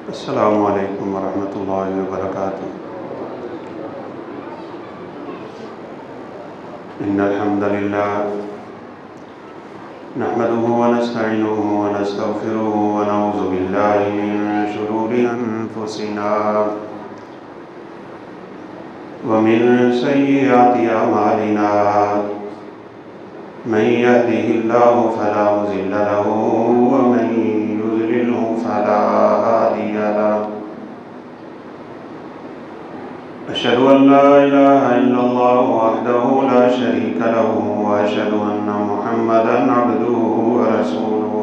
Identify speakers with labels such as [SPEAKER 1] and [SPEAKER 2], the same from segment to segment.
[SPEAKER 1] السلام علیکم ورحمۃ اللہ وبرکاتہ۔ ان الحمد للہ نحمده ونستعینه ونستغفره ونعوذ باللہ من شرور انفسنا ومن سیئات اعمالنا من يهده الله فلا مضل له ومن يضلل فلا هادي له أشهد أن لا إله إلا الله وحده لا شريك له وأشهد أن محمدا عبده ورسوله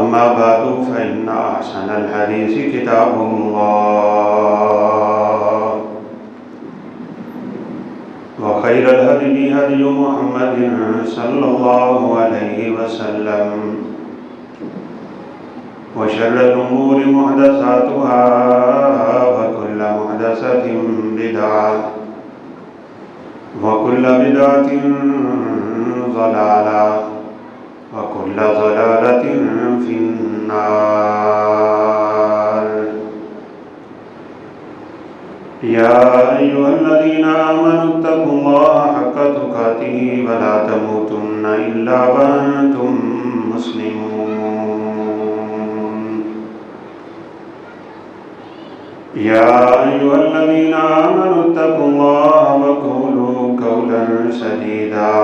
[SPEAKER 1] أما بعد فإن أحسن الحديث كتاب الله وخير الهدي هدي محمد صلى الله عليه وسلم وشر الأمور محدثاتها وكل محدثة بدعة وكل بدعة ضلالة وكل ضلالة في النار۔ يا أيها الذين آمنوا اتقوا الله حق تقاته ولا تموتن إلا وأنتم مسلمون۔ يا أيها الذين آمنوا اتقوا الله وقولوا قولا سديدا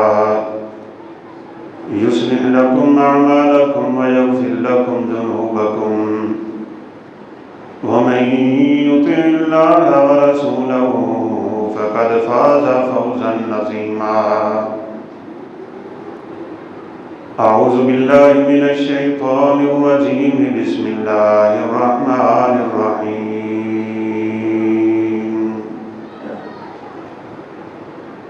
[SPEAKER 1] يصلح لكم أعمالكم ويغفر لكم ذنوبكم ومن يطع الله ورسوله فقد فاز فوزا عظيما۔ أعوذ بالله من الشيطان الرجيم بسم الله الرحمن الرحيم۔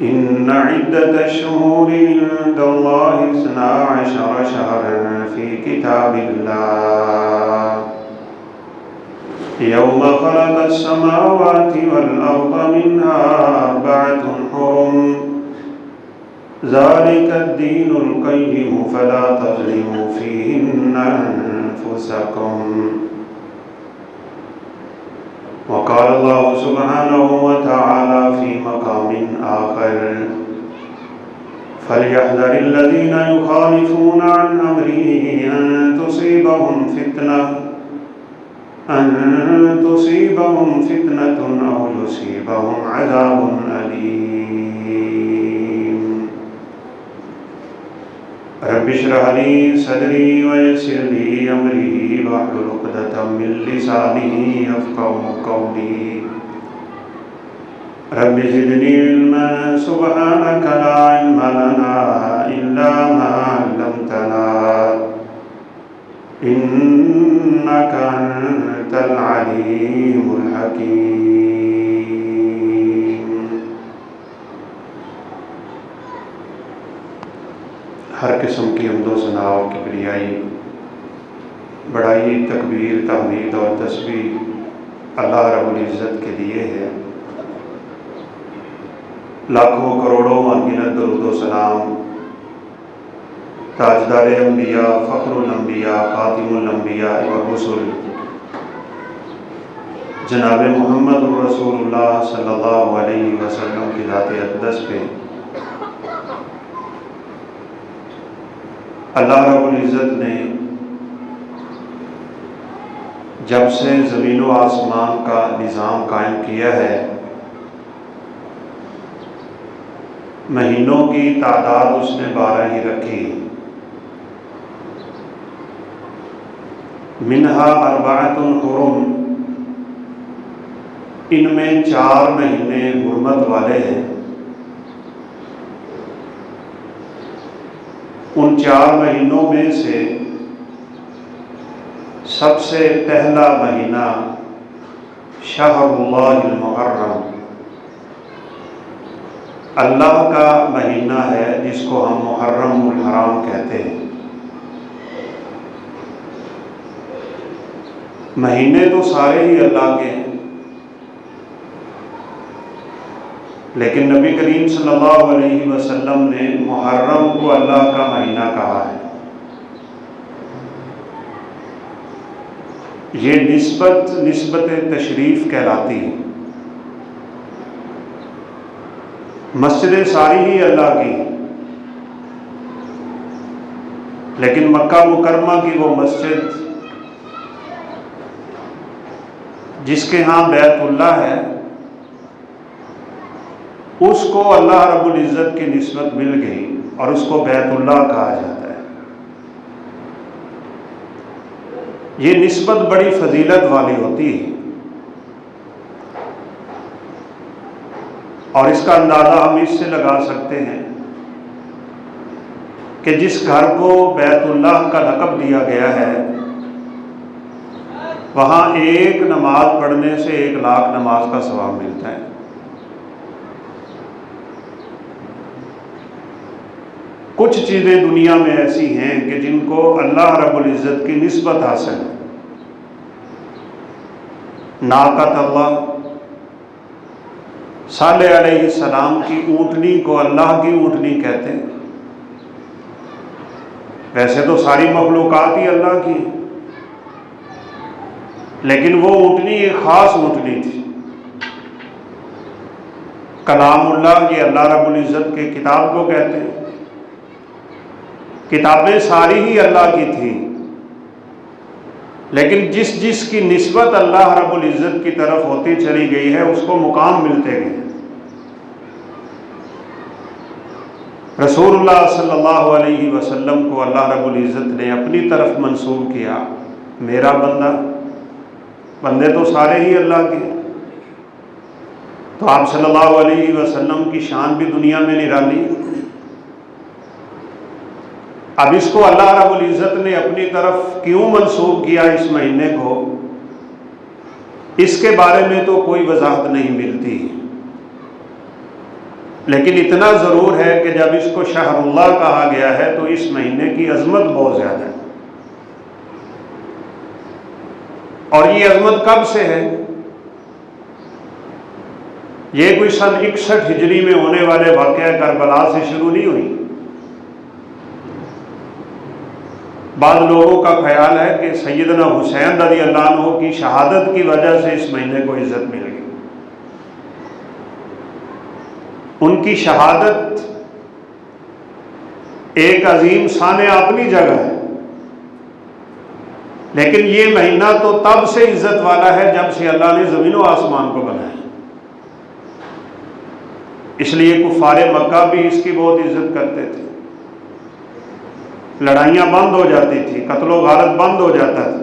[SPEAKER 1] إن عدة الشهور عند الله 12 شهرا في كتاب الله يوم خلق السماوات والأرض منها 4 حرم ذلك الدين القيم فلا تظلموا فيهن أنفسكم۔ وقال الله سبحانه وتعالى في مقام آخر فليحذر الذين يخالفون عن أمره أن تصيبهم فتنة أو يصيبهم عذاب أليم۔ رب اشرح لي صدري ويسر لي أمري واحلل عقدة من لساني يفقهوا قولي۔ رب زدني علما سبحانك لا علم لنا إلا ما علمتنا إنك أنت العليم الحكيم۔ ہر قسم کی حمد و ثنا اور کبریائی، بڑائی، تکبیر، تحمید اور تسبیح اللہ رب العزت کے لیے ہے۔ لاکھوں کروڑوں انگنت درود و سلام تاجدار انبیاء، فخر الانبیاء، خاتم الانبیاء والرسل جناب محمد رسول اللہ صلی اللہ علیہ وسلم کی ذات اقدس پہ اللہ رب العزت نے جب سے زمین و آسمان کا نظام قائم کیا ہے، مہینوں کی تعداد اس نے 12 ہی رکھی۔ منہا 4 حرم، ان میں 4 مہینے حرمت والے ہیں۔ ان 4 مہینوں میں سے سب سے پہلا مہینہ شہر اللہ المحرم، اللہ کا مہینہ ہے جس کو ہم محرم الحرام کہتے ہیں۔ مہینے تو سارے ہی اللہ کے ہیں، لیکن نبی کریم صلی اللہ علیہ وسلم نے محرم کو اللہ کا مہینہ کہا ہے۔ یہ نسبت تشریف کہلاتی ہے۔ مسجدیں ساری ہی اللہ کی، لیکن مکہ مکرمہ کی وہ مسجد جس کے ہاں بیت اللہ ہے، اس کو اللہ رب العزت کی نسبت مل گئی اور اس کو بیت اللہ کہا جاتا ہے۔ یہ نسبت بڑی فضیلت والی ہوتی ہے، اور اس کا اندازہ ہم اس سے لگا سکتے ہیں کہ جس گھر کو بیت اللہ کا لقب دیا گیا ہے، وہاں ایک نماز پڑھنے سے 1,00,000 نماز کا ثواب ملتا ہے۔ کچھ چیزیں دنیا میں ایسی ہیں کہ جن کو اللہ رب العزت کی نسبت حاصل ہے۔ ناقۃ اللہ، صالح علیہ السلام کی اونٹنی کو اللہ کی اونٹنی کہتے ہیں۔ ویسے تو ساری مخلوقات ہی اللہ کی، لیکن وہ اونٹنی ایک خاص اونٹنی تھی۔ کلام اللہ، یہ اللہ رب العزت کے کتاب کو کہتے ہیں۔ کتابیں ساری ہی اللہ کی تھیں، لیکن جس کی نسبت اللہ رب العزت کی طرف ہوتی چلی گئی ہے، اس کو مقام ملتے گئے۔ رسول اللہ صلی اللہ علیہ وسلم کو اللہ رب العزت نے اپنی طرف منسوب کیا، میرا بندہ۔ بندے تو سارے ہی اللہ کے، تو آپ صلی اللہ علیہ وسلم کی شان بھی دنیا میں نرالی۔ اب اس کو اللہ رب العزت نے اپنی طرف کیوں منسوب کیا اس مہینے کو، اس کے بارے میں تو کوئی وضاحت نہیں ملتی، لیکن اتنا ضرور ہے کہ جب اس کو شہر اللہ کہا گیا ہے تو اس مہینے کی عظمت بہت زیادہ ہے۔ اور یہ عظمت کب سے ہے؟ یہ کوئی سن 61 ہجری میں ہونے والے واقعہ کربلا سے شروع نہیں ہوئی۔ بعض لوگوں کا خیال ہے کہ سیدنا حسین رضی اللہ عنہ کی شہادت کی وجہ سے اس مہینے کو عزت مل گئی۔ ان کی شہادت ایک عظیم شان اپنی جگہ ہے، لیکن یہ مہینہ تو تب سے عزت والا ہے جب سے اللہ نے زمین و آسمان کو بنایا۔ اس لیے کفار مکہ بھی اس کی بہت عزت کرتے تھے۔ لڑائیاں بند ہو جاتی تھی، قتل و غارت بند ہو جاتا تھا۔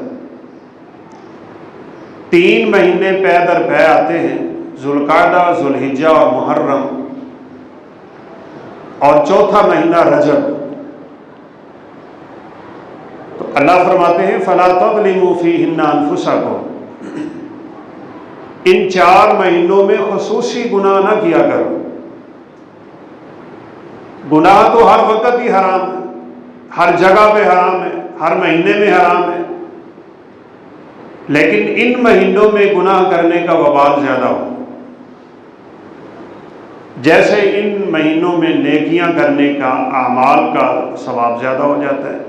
[SPEAKER 1] 3 مہینے پے در پے آتے ہیں، ذوالقعدہ، ذوالحجہ اور محرم، اور 4تھا مہینہ رجب۔ تو اللہ فرماتے ہیں فَلَا تَظْلِمُوا فِيهِنَّ أَنفُسَكُمْ، ان 4 مہینوں میں خصوصی گناہ نہ کیا کرو۔ گناہ تو ہر وقت ہی حرام ہے، ہر جگہ پہ حرام ہے، ہر مہینے میں حرام ہے، لیکن ان مہینوں میں گناہ کرنے کا وبال زیادہ ہو۔ جیسے ان مہینوں میں نیکیاں کرنے کا، اعمال کا ثواب زیادہ ہو جاتا ہے۔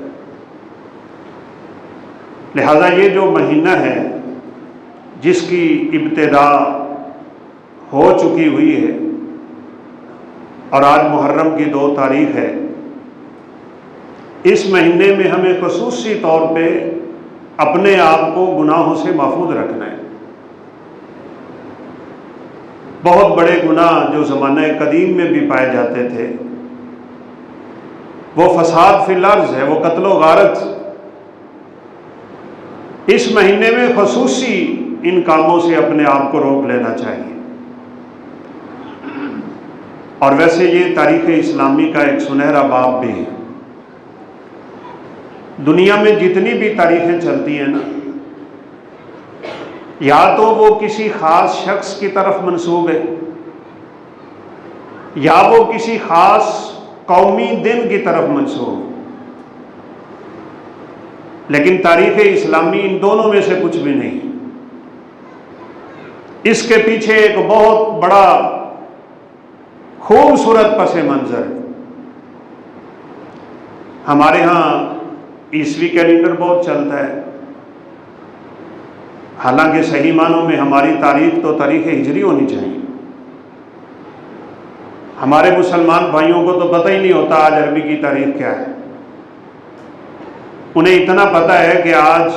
[SPEAKER 1] لہذا یہ جو مہینہ ہے جس کی ابتدا ہو چکی ہوئی ہے، اور آج محرم کی 2 تاریخ ہے، اس مہینے میں ہمیں خصوصی طور پہ اپنے آپ کو گناہوں سے محفوظ رکھنا ہے۔ بہت بڑے گناہ جو زمانہ قدیم میں بھی پائے جاتے تھے، وہ فساد فی الارض ہے، وہ قتل و غارت، اس مہینے میں خصوصی ان کاموں سے اپنے آپ کو روک لینا چاہیے۔ اور ویسے یہ تاریخ اسلامی کا ایک سنہرا باب بھی ہے۔ دنیا میں جتنی بھی تاریخیں چلتی ہیں نا، یا تو وہ کسی خاص شخص کی طرف منسوب ہے، یا وہ کسی خاص قومی دن کی طرف منسوب ہے، لیکن تاریخ اسلامی ان دونوں میں سے کچھ بھی نہیں۔ اس کے پیچھے ایک بہت بڑا خوبصورت پس منظر ہے۔ ہمارے ہاں عیسوی کیلنڈر بہت چلتا ہے، حالانکہ صحیح معنوں میں ہماری تاریخ تو تاریخ ہجری ہونی چاہیے۔ ہمارے مسلمان بھائیوں کو تو پتہ ہی نہیں ہوتا آج عربی کی تاریخ کیا ہے۔ انہیں اتنا پتہ ہے کہ آج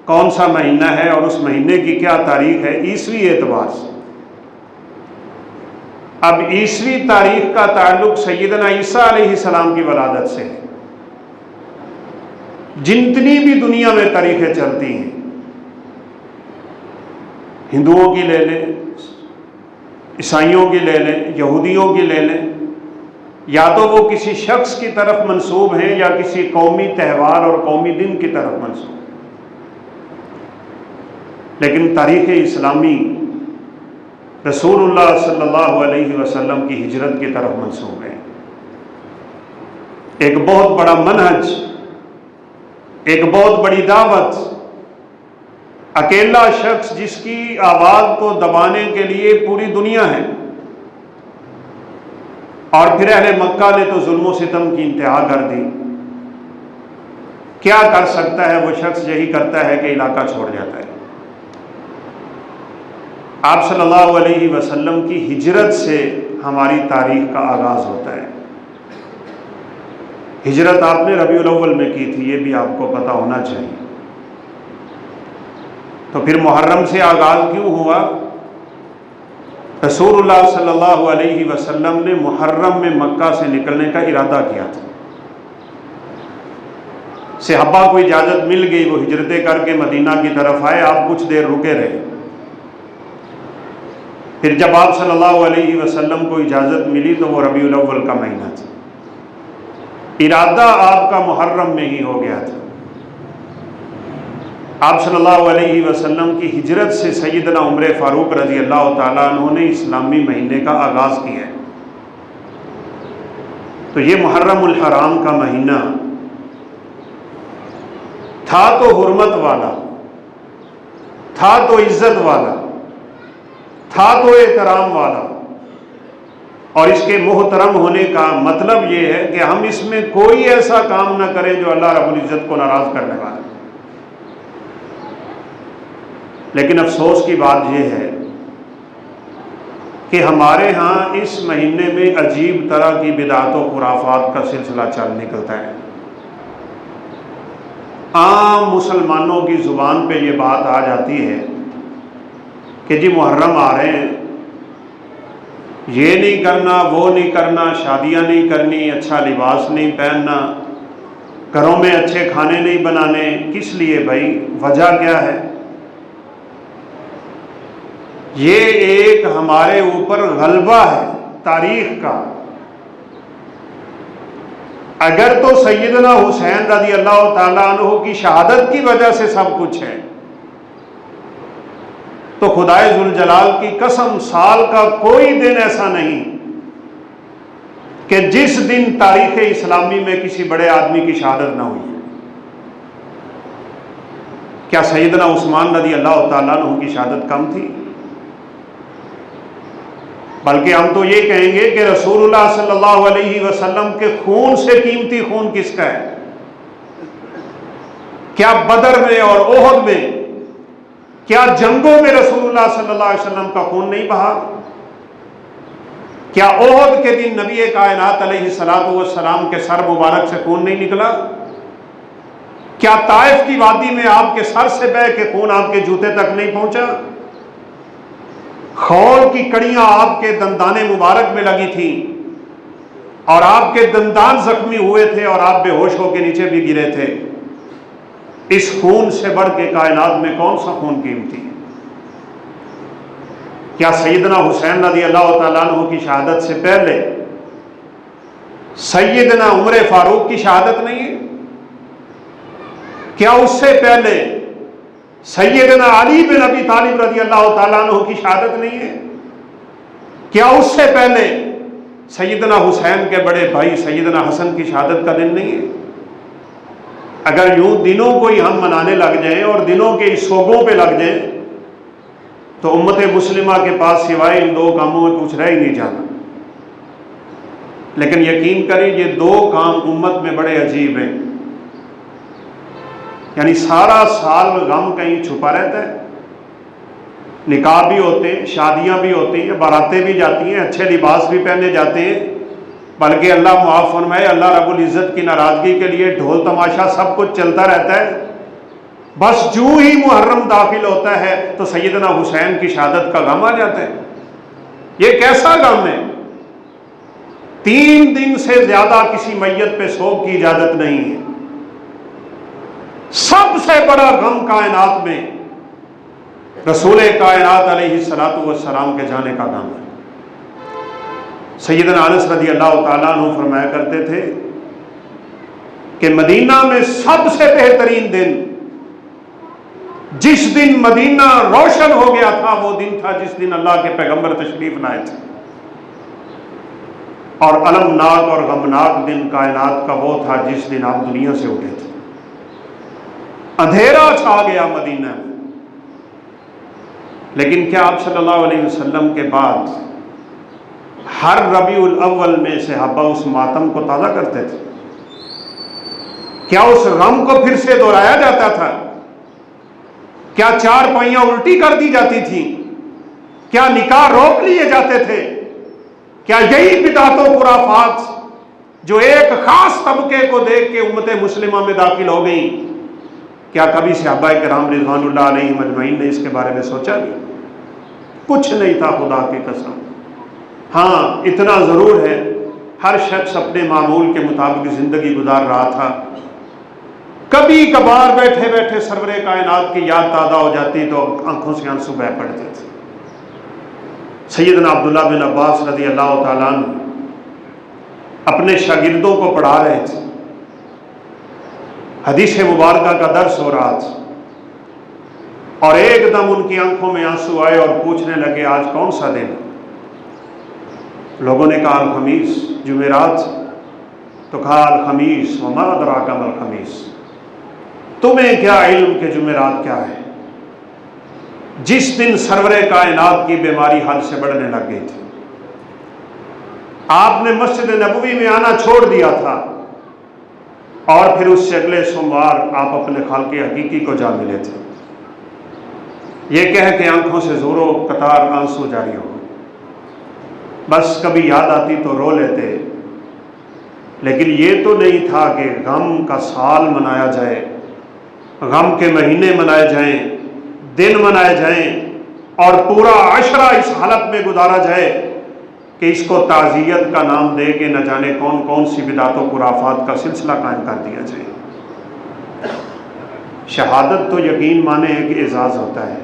[SPEAKER 1] کون سا مہینہ ہے اور اس مہینے کی کیا تاریخ ہے عیسوی اعتبار سے۔ اب عیسوی تاریخ کا تعلق سیدنا عیسیٰ علیہ السلام کی ولادت سے ہے۔ جتنی بھی دنیا میں تاریخیں چلتی ہیں، ہندوؤں کی لے لیں، عیسائیوں کی لے لیں، یہودیوں کی لے لیں، یا تو وہ کسی شخص کی طرف منسوب ہیں یا کسی قومی تہوار اور قومی دن کی طرف منسوب، لیکن تاریخ اسلامی رسول اللہ صلی اللہ علیہ وسلم کی ہجرت کی طرف منسوب ہے۔ ایک بہت بڑا منہج، ایک بہت بڑی دعوت، اکیلا شخص جس کی آواز کو دبانے کے لیے پوری دنیا ہے، اور پھر اہل مکہ نے تو ظلم و ستم کی انتہا کر دی۔ کیا کر سکتا ہے وہ شخص؟ یہی کرتا ہے کہ علاقہ چھوڑ جاتا ہے۔ آپ صلی اللہ علیہ وسلم کی ہجرت سے ہماری تاریخ کا آغاز ہوتا ہے۔ ہجرت آپ نے ربیع الاول میں کی تھی، یہ بھی آپ کو پتہ ہونا چاہیے۔ تو پھر محرم سے آغاز کیوں ہوا؟ رسول اللہ صلی اللہ علیہ وسلم نے محرم میں مکہ سے نکلنے کا ارادہ کیا تھا۔ صحابہ کو اجازت مل گئی، وہ ہجرتیں کر کے مدینہ کی طرف آئے، آپ کچھ دیر رکے رہے۔ پھر جب آپ صلی اللہ علیہ وسلم کو اجازت ملی تو وہ ربیع الاول کا مہینہ تھا۔ ارادہ آپ کا محرم میں ہی ہو گیا تھا۔ آپ صلی اللہ علیہ وسلم کی ہجرت سے سیدنا عمر فاروق رضی اللہ تعالیٰ عنہ نے اسلامی مہینے کا آغاز کیا ہے۔ تو یہ محرم الحرام کا مہینہ تھا تو حرمت والا، تھا تو عزت والا، تھا تو احترام والا، اور اس کے محترم ہونے کا مطلب یہ ہے کہ ہم اس میں کوئی ایسا کام نہ کریں جو اللہ رب العزت کو ناراض کرنے والا ہے۔ لیکن افسوس کی بات یہ ہے کہ ہمارے ہاں اس مہینے میں عجیب طرح کی بدعات و خرافات کا سلسلہ چل نکلتا ہے۔ عام مسلمانوں کی زبان پہ یہ بات آ جاتی ہے کہ جی محرم آ رہے ہیں، یہ نہیں کرنا، وہ نہیں کرنا، شادیاں نہیں کرنی، اچھا لباس نہیں پہننا، گھروں میں اچھے کھانے نہیں بنانے۔ کس لیے بھائی؟ وجہ کیا ہے؟ یہ ایک ہمارے اوپر غلبہ ہے تاریخ کا۔ اگر تو سیدنا حسین رضی اللہ تعالیٰ عنہ کی شہادت کی وجہ سے سب کچھ ہے، تو خدائے ذوالجلال کی قسم سال کا کوئی دن ایسا نہیں کہ جس دن تاریخ اسلامی میں کسی بڑے آدمی کی شہادت نہ ہوئی۔ کیا سیدنا عثمان رضی اللہ تعالیٰ عنہ کی شہادت کم تھی؟ بلکہ ہم تو یہ کہیں گے کہ رسول اللہ صلی اللہ علیہ وسلم کے خون سے قیمتی خون کس کا ہے؟ کیا بدر میں اور احد میں، کیا جنگوں میں رسول اللہ صلی اللہ علیہ وسلم کا خون نہیں بہا؟ کیا احد کے دن نبی کائنات علیہ الصلوۃ والسلام کے سر مبارک سے خون نہیں نکلا؟ کیا طائف کی وادی میں آپ کے سر سے بہہ کے خون آپ کے جوتے تک نہیں پہنچا؟ خول کی کڑیاں آپ کے دندان مبارک میں لگی تھیں اور آپ کے دندان زخمی ہوئے تھے اور آپ بے ہوش ہو کے نیچے بھی گرے تھے۔ اس خون سے بڑھ کے کائنات میں کون سا خون قیمتی ہے؟ کیا سیدنا حسین رضی اللہ تعالیٰ عنہ کی شہادت سے پہلے سیدنا عمر فاروق کی شہادت نہیں ہے؟ کیا اس سے پہلے سیدنا علی بن ابی طالب رضی اللہ تعالیٰ عنہ کی شہادت نہیں ہے؟ کیا اس سے پہلے سیدنا حسین کے بڑے بھائی سیدنا حسن کی شہادت کا دن نہیں ہے؟ اگر یوں دنوں کو ہی ہم منانے لگ جائیں اور دنوں کے اس سوگوں پہ لگ جائیں تو امت مسلمہ کے پاس سوائے ان دو کاموں میں کچھ رہ ہی نہیں جانا۔ لیکن یقین کریں یہ دو کام امت میں بڑے عجیب ہیں۔ یعنی سارا سال غم کہیں چھپا رہتا ہے، نکاح بھی ہوتے ہیں، شادیاں بھی ہوتی ہیں، باراتیں بھی جاتی ہیں، اچھے لباس بھی پہنے جاتے ہیں، بلکہ اللہ معاف فرمائے اللہ رب العزت کی ناراضگی کے لیے ڈھول تماشا سب کچھ چلتا رہتا ہے۔ بس جو ہی محرم داخل ہوتا ہے تو سیدنا حسین کی شہادت کا غم آ جاتا ہے۔ یہ کیسا غم ہے؟ 3 دن سے زیادہ کسی میت پہ سوگ کی اجازت نہیں ہے۔ سب سے بڑا غم کائنات میں رسول کائنات علیہ الصلوۃ والسلام کے جانے کا غم ہے۔ سیدنا انس رضی اللہ تعالیٰ عنہ فرمایا کرتے تھے کہ مدینہ میں سب سے بہترین دن، جس دن مدینہ روشن ہو گیا تھا، وہ دن تھا جس دن اللہ کے پیغمبر تشریف لائے تھے، اور المناک اور غمناک دن کائنات کا وہ تھا جس دن آپ دنیا سے اٹھے تھے۔ اندھیرا چھا گیا مدینہ میں، لیکن کیا آپ صلی اللہ علیہ وسلم کے بعد ہر ربیع الاول میں صحابہ اس ماتم کو تازہ کرتے تھے؟ کیا اس غم کو پھر سے دہرایا جاتا تھا؟ کیا 4 پائیاں الٹی کر دی جاتی تھیں؟ کیا نکاح روک لیے جاتے تھے؟ کیا یہی بدعت و خرافات جو ایک خاص طبقے کو دیکھ کے امت مسلمہ میں داخل ہو گئیں، کیا کبھی صحابہ کرام رضوان اللہ علیہم اجمعین نے اس کے بارے میں سوچا نہیں؟ کچھ نہیں تھا، خدا کی قسم۔ ہاں اتنا ضرور ہے، ہر شخص اپنے معمول کے مطابق زندگی گزار رہا تھا۔ کبھی کبھار بیٹھے بیٹھے سرور کائنات کی یاد تازہ ہو جاتی تو آنکھوں سے آنسو بہہ پڑتے تھے۔ سیدنا عبداللہ بن عباس رضی اللہ تعالیٰ عنہ اپنے شاگردوں کو پڑھا رہے تھے، حدیث مبارکہ کا درس ہو رہا تھا، اور ایک دم ان کی آنکھوں میں آنسو آئے اور پوچھنے لگے آج کون سا دن؟ لوگوں نے کہا الخمیس، جمعرات۔ تو کہا الخمیس وما ادراک ما الخمیس، تمہیں کیا علم کہ جمعرات کیا ہے؟ جس دن سرور کائنات کی بیماری حد سے بڑھنے لگ گئی تھی، آپ نے مسجد نبوی میں آنا چھوڑ دیا تھا، اور پھر اس سے اگلے سوموار آپ اپنے خالق حقیقی کو جا ملے تھے۔ یہ کہہ کے آنکھوں سے زور و قطار آنسو جاری ہو، بس کبھی یاد آتی تو رو لیتے، لیکن یہ تو نہیں تھا کہ غم کا سال منایا جائے، غم کے مہینے منائے جائیں، دن منائے جائیں، اور پورا عشرہ اس حالت میں گزارا جائے کہ اس کو تعزیت کا نام دے کے نہ جانے کون کون سی بدعت و خرافات کا سلسلہ قائم کر دیا جائے۔ شہادت تو یقین مانے ہے کہ اعزاز ہوتا ہے،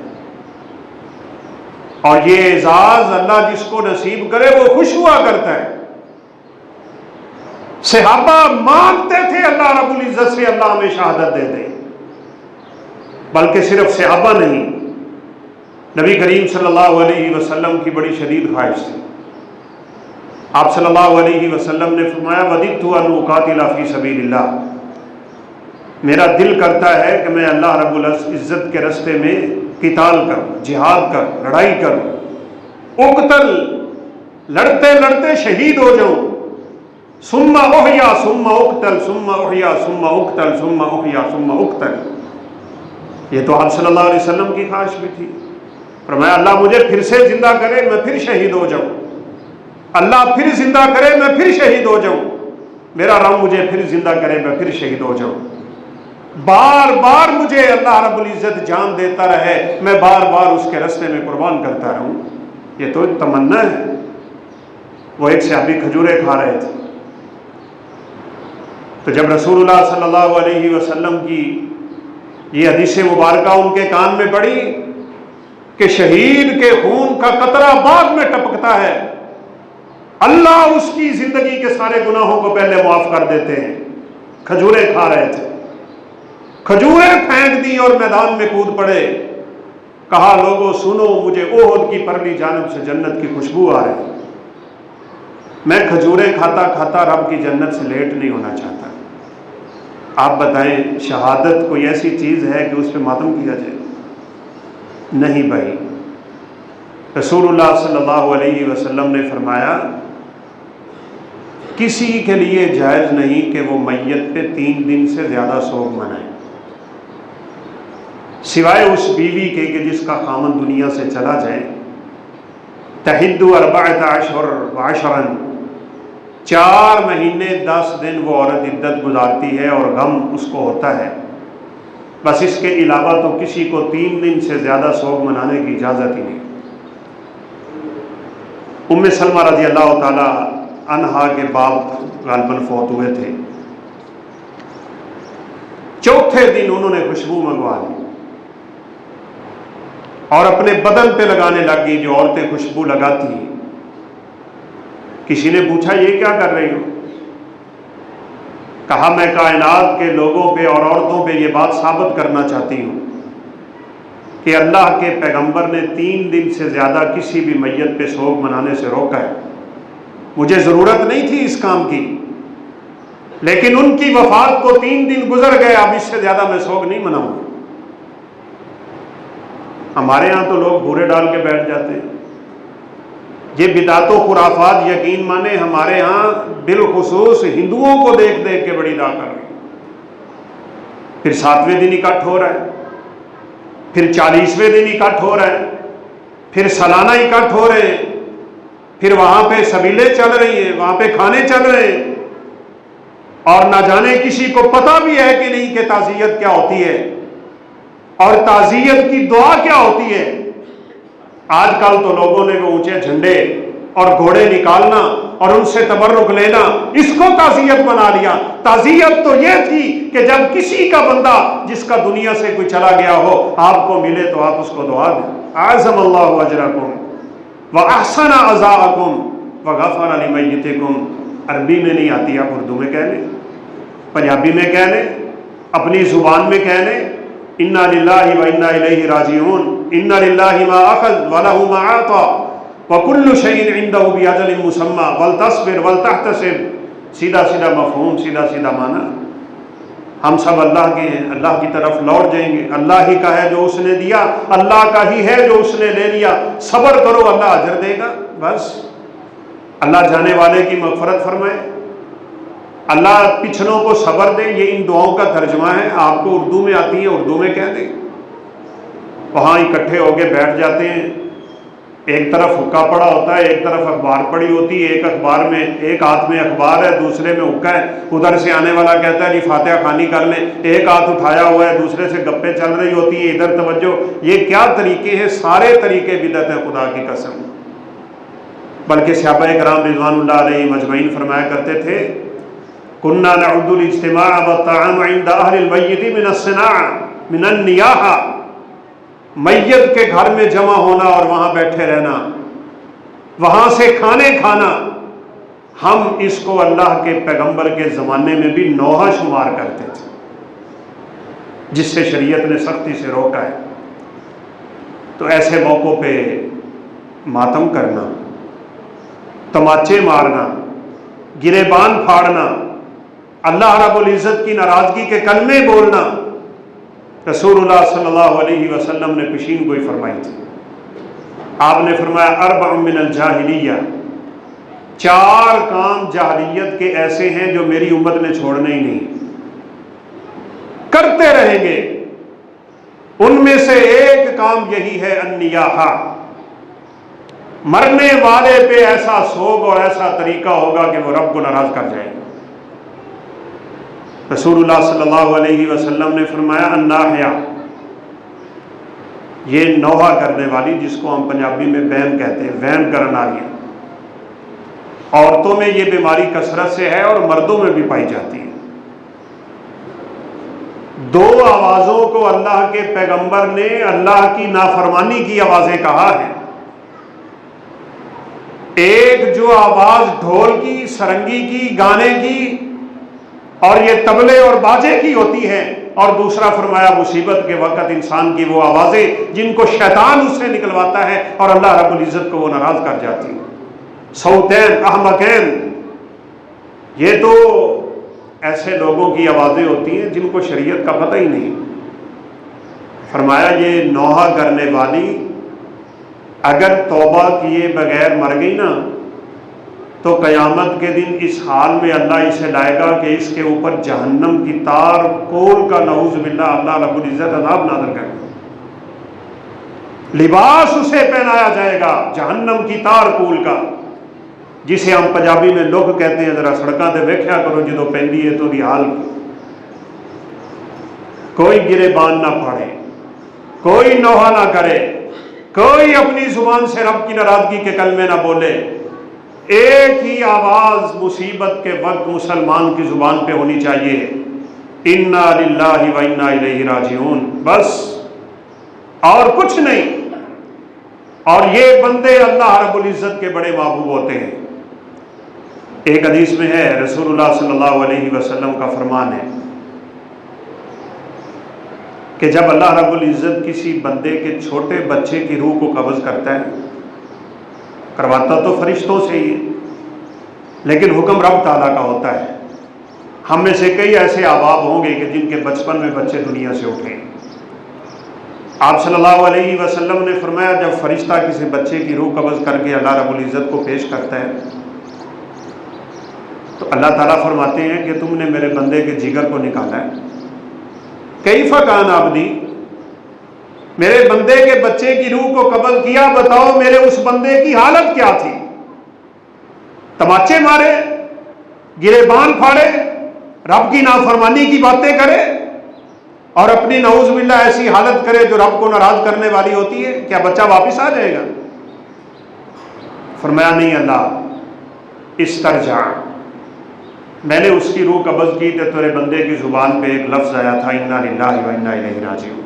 [SPEAKER 1] اور یہ اعزاز اللہ جس کو نصیب کرے وہ خوش ہوا کرتا ہے۔ صحابہ مانگتے تھے اللہ رب العزت سے اللہ ہمیں شہادت دے دے، بلکہ صرف صحابہ نہیں، نبی کریم صلی اللہ علیہ وسلم کی بڑی شدید خواہش تھی۔ آپ صلی اللہ علیہ وسلم نے فرمایا وَدِدْتُ أَنْ أُقَاتِلَ فِي سَبِيلِ اللَّهِ، میرا دل کرتا ہے کہ میں اللہ رب العزت کے راستے میں قتال کروں، جہاد کروں، لڑائی کروں، اقتل، لڑتے لڑتے شہید ہو جاؤں، ثم احیا ثم اقتل ثم احیا ثم اقتل ثم احیا ثم اقتل۔ یہ تو آپ صلی اللہ علیہ وسلم کی خواہش بھی تھی۔ فرمایا اللہ مجھے پھر سے زندہ کرے میں پھر شہید ہو جاؤں، اللہ پھر زندہ کرے میں پھر شہید ہو جاؤں، میرا رب مجھے پھر زندہ کرے میں پھر شہید ہو جاؤں، بار بار مجھے اللہ رب العزت جان دیتا رہے، میں بار بار اس کے راستے میں قربان کرتا رہوں۔ یہ تو تمنا ہے۔ وہ ایک صحابی کھجوریں کھا رہے تھے، تو جب رسول اللہ صلی اللہ علیہ وسلم کی یہ حدیث مبارکہ ان کے کان میں پڑی کہ شہید کے خون کا قطرہ بعد میں ٹپکتا ہے، اللہ اس کی زندگی کے سارے گناہوں کو پہلے معاف کر دیتے ہیں۔ کھجوریں کھا رہے تھے، کھجوریں پھینک دی اور میدان میں کود پڑے، کہا لوگوں سنو مجھے احد کی پرلی جانب سے جنت کی خوشبو آ رہی، میں کھجوریں کھاتا کھاتا رب کی جنت سے لیٹ نہیں ہونا چاہتا۔ آپ بتائیں شہادت کوئی ایسی چیز ہے کہ اس پہ ماتم کیا جائے؟ نہیں بھائی، رسول اللہ صلی اللہ علیہ وسلم نے فرمایا کسی کے لیے جائز نہیں کہ وہ میت پہ 3 دن سے زیادہ سوگ منائے۔ سوائے اس بیوی کے کہ جس کا خامن دنیا سے چلا جائے، تحد 14 و10 4 مہینے 10 دن وہ عورت عدت گزارتی ہے اور غم اس کو ہوتا ہے، بس اس کے علاوہ تو کسی کو 3 دن سے زیادہ سوگ منانے کی اجازت ہی نہیں۔ ام سلمہ رضی اللہ تعالی عنہا کے باپ غالباً فوت ہوئے تھے، چوتھے دن انہوں نے خوشبو منگوا لی اور اپنے بدن پہ لگانے لگ گئی جو عورتیں خوشبو لگاتی ہیں۔ کسی نے پوچھا یہ کیا کر رہی ہو؟ کہا میں کائنات کے لوگوں پہ اور عورتوں پہ یہ بات ثابت کرنا چاہتی ہوں کہ اللہ کے پیغمبر نے 3 دن سے زیادہ کسی بھی میت پہ سوگ منانے سے روکا ہے۔ مجھے ضرورت نہیں تھی اس کام کی، لیکن ان کی وفات کو 3 دن گزر گئے، اب اس سے زیادہ میں سوگ نہیں مناؤں۔ ہمارے ہاں تو لوگ بھورے ڈال کے بیٹھ جاتے ہیں، یہ بدعت و خرافات یقین مانے ہمارے ہاں بالخصوص ہندوؤں کو دیکھ دیکھ کے بڑی راہ کر رہی ہے۔ پھر 7ویں دن اکٹھ ہو رہا ہے، پھر 40ویں دن اکٹھ ہو رہا ہے، پھر سالانہ اکٹھ ہو رہے ہیں، پھر وہاں پہ سبیلیں چل رہی ہیں، وہاں پہ کھانے چل رہے ہیں، اور نہ جانے کسی کو پتہ بھی ہے کہ نہیں کہ تعزیت کیا ہوتی ہے اور تعزیت کی دعا کیا ہوتی ہے۔ آج کل تو لوگوں نے وہ اونچے جھنڈے اور گھوڑے نکالنا اور ان سے تبرک لینا اس کو تعزیت بنا لیا۔ تعزیت تو یہ تھی کہ جب کسی کا بندہ جس کا دنیا سے کوئی چلا گیا ہو آپ کو ملے تو آپ اس کو دعا دیں، اعظم اللہ اجرکم واحسن عزاءکم وغفر لمیتکم۔ عربی میں نہیں آتی، آپ اردو میں کہہ لیں، پنجابی میں کہہ لیں، اپنی زبان میں کہہ لیں، انا للہ و انا الیہ راجعون، انا للہ ما اخذ ولہ ما اعطى وکل شیء عنده باجل مسمى ولتصبر ولتحتسب۔ سیدھا سیدھا مفہوم، سیدھا سیدھا معنی، ہم سب اللہ کے ہیں، اللہ کی طرف لوٹ جائیں گے، اللہ ہی کا ہے جو اس نے دیا، اللہ کا ہی ہے جو اس نے لے لیا، صبر کرو اللہ اجر دے گا۔ بس اللہ جانے والے کی مغفرت فرمائے، اللہ پچھلوں کو صبر دے، یہ ان دعاؤں کا ترجمہ ہے۔ آپ کو اردو میں آتی ہے، اردو میں کہہ دیں۔ وہاں اکٹھے ہو کے بیٹھ جاتے ہیں، ایک طرف حکا پڑا ہوتا ہے، ایک طرف اخبار پڑی ہوتی ہے، ایک اخبار میں ایک ہاتھ میں اخبار ہے، دوسرے میں حکا ہے، ادھر سے آنے والا کہتا ہے جی فاتحہ خوانی کر لیں، ایک ہاتھ اٹھایا ہوا ہے، دوسرے سے گپیں چل رہی ہوتی ہیں، ادھر توجہ۔ یہ کیا طریقے ہیں؟ سارے طریقے بدعت ہیں، خدا کی قسم۔ بلکہ صحابہ کرام رضوان اللہ علیہم اجمعین فرمایا کرتے تھے کنا نعد الاجتماع والطعام عند اہل المیت من الصناع من النیاحہ۔ میت کے گھر میں جمع ہونا اور وہاں بیٹھے رہنا، وہاں سے کھانے کھانا، ہم اس کو اللہ کے پیغمبر کے زمانے میں بھی نوحہ شمار کرتے تھے، جس سے شریعت نے سختی سے روکا ہے۔ تو ایسے موقعوں پہ ماتم کرنا، تماچے مارنا، گریبان پھاڑنا، اللہ رب العزت کی ناراضگی کے کلمے بولنا، رسول اللہ صلی اللہ علیہ وسلم نے پیشین گوئی فرمائی تھی۔ آپ نے فرمایا اربع من الجاہلیہ، 4 کام جاہلیت کے ایسے ہیں جو میری امت نے چھوڑنے ہی نہیں، کرتے رہیں گے۔ ان میں سے ایک کام یہی ہے النیاحہ، مرنے والے پہ ایسا سوگ اور ایسا طریقہ ہوگا کہ وہ رب کو ناراض کر جائے گا۔ رسول اللہ صلی اللہ علیہ وسلم نے فرمایا الناحیہ، یہ نوحہ کرنے والی، جس کو ہم پنجابی میں بہن کہتے ہیں، وہم کرنے والی۔ عورتوں میں یہ بیماری کثرت سے ہے اور مردوں میں بھی پائی جاتی ہے۔ 2 آوازوں کو اللہ کے پیغمبر نے اللہ کی نافرمانی کی آوازیں کہا ہے۔ ایک جو آواز ڈھول کی، سرنگی کی، گانے کی اور یہ طبلے اور باجے کی ہوتی ہے، اور دوسرا فرمایا مصیبت کے وقت انسان کی وہ آوازیں جن کو شیطان اس سے نکلواتا ہے اور اللہ رب العزت کو وہ ناراض کر جاتی ہیں۔ صوتین احمقین، یہ تو ایسے لوگوں کی آوازیں ہوتی ہیں جن کو شریعت کا پتہ ہی نہیں۔ فرمایا یہ نوحہ کرنے والی اگر توبہ کیے بغیر مر گئی نا تو قیامت کے دن اس حال میں اللہ اسے لائے گا کہ اس کے اوپر جہنم کی تار کول کا نعوذ باللہ اللہ رب العزت عذاب نازل کرے گا۔ لباس اسے پہنایا جائے گا جہنم کی تار کول کا، جسے ہم پنجابی میں لوگ کہتے ہیں، ذرا سڑکاں تے ویکھیا کرو جدو پہندی ہے تو دی حال کوئی گرے بان نہ پھاڑے، کوئی نوحہ نہ کرے، کوئی اپنی زبان سے رب کی ناراضگی کے کلمے نہ بولے، ایک ہی آواز مصیبت کے وقت مسلمان کی زبان پہ ہونی چاہیے، انا للہ و انا الیہ راجعون، بس اور کچھ نہیں۔ اور یہ بندے اللہ رب العزت کے بڑے محبوب ہوتے ہیں۔ ایک حدیث میں ہے، رسول اللہ صلی اللہ علیہ وسلم کا فرمان ہے کہ جب اللہ رب العزت کسی بندے کے چھوٹے بچے کی روح کو قبض کرتا ہے، کرواتا تو فرشتوں سے ہی ہے، لیکن حکم رب تعالیٰ کا ہوتا ہے۔ ہم میں سے کئی ایسے احباب ہوں گے کہ جن کے بچپن میں بچے دنیا سے اٹھے۔ آپ صلی اللہ علیہ وسلم نے فرمایا جب فرشتہ کسی بچے کی روح قبض کر کے اللہ رب العزت کو پیش کرتا ہے تو اللہ تعالیٰ فرماتے ہیں کہ تم نے میرے بندے کے جگر کو نکالا ہے، کیف کان عبدی، میرے بندے کے بچے کی روح کو قبض کیا، بتاؤ میرے اس بندے کی حالت کیا تھی؟ تماچے مارے، گریبان پھاڑے، رب کی نافرمانی کی باتیں کرے اور اپنی نعوذ باللہ ایسی حالت کرے جو رب کو ناراض کرنے والی ہوتی ہے، کیا بچہ واپس آ جائے گا؟ فرمایا نہیں اللہ، استرجع، میں نے اس کی روح قبض کی تو تیرے بندے کی زبان پہ ایک لفظ آیا تھا، انا للہ و انا الیہ راجعون۔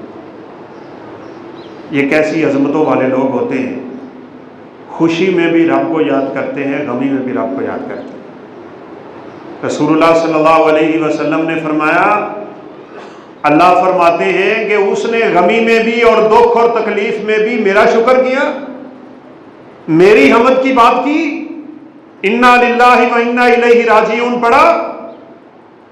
[SPEAKER 1] یہ کیسی عظمتوں والے لوگ ہوتے ہیں، خوشی میں بھی رب کو یاد کرتے ہیں، غمی میں بھی رب کو یاد کرتے ہیں۔ رسول اللہ صلی اللہ علیہ وسلم نے فرمایا، اللہ فرماتے ہیں کہ اس نے غمی میں بھی اور دکھ اور تکلیف میں بھی میرا شکر کیا، میری حمد کی بات کی، انا للہ و انا الیہ راجعون پڑھا،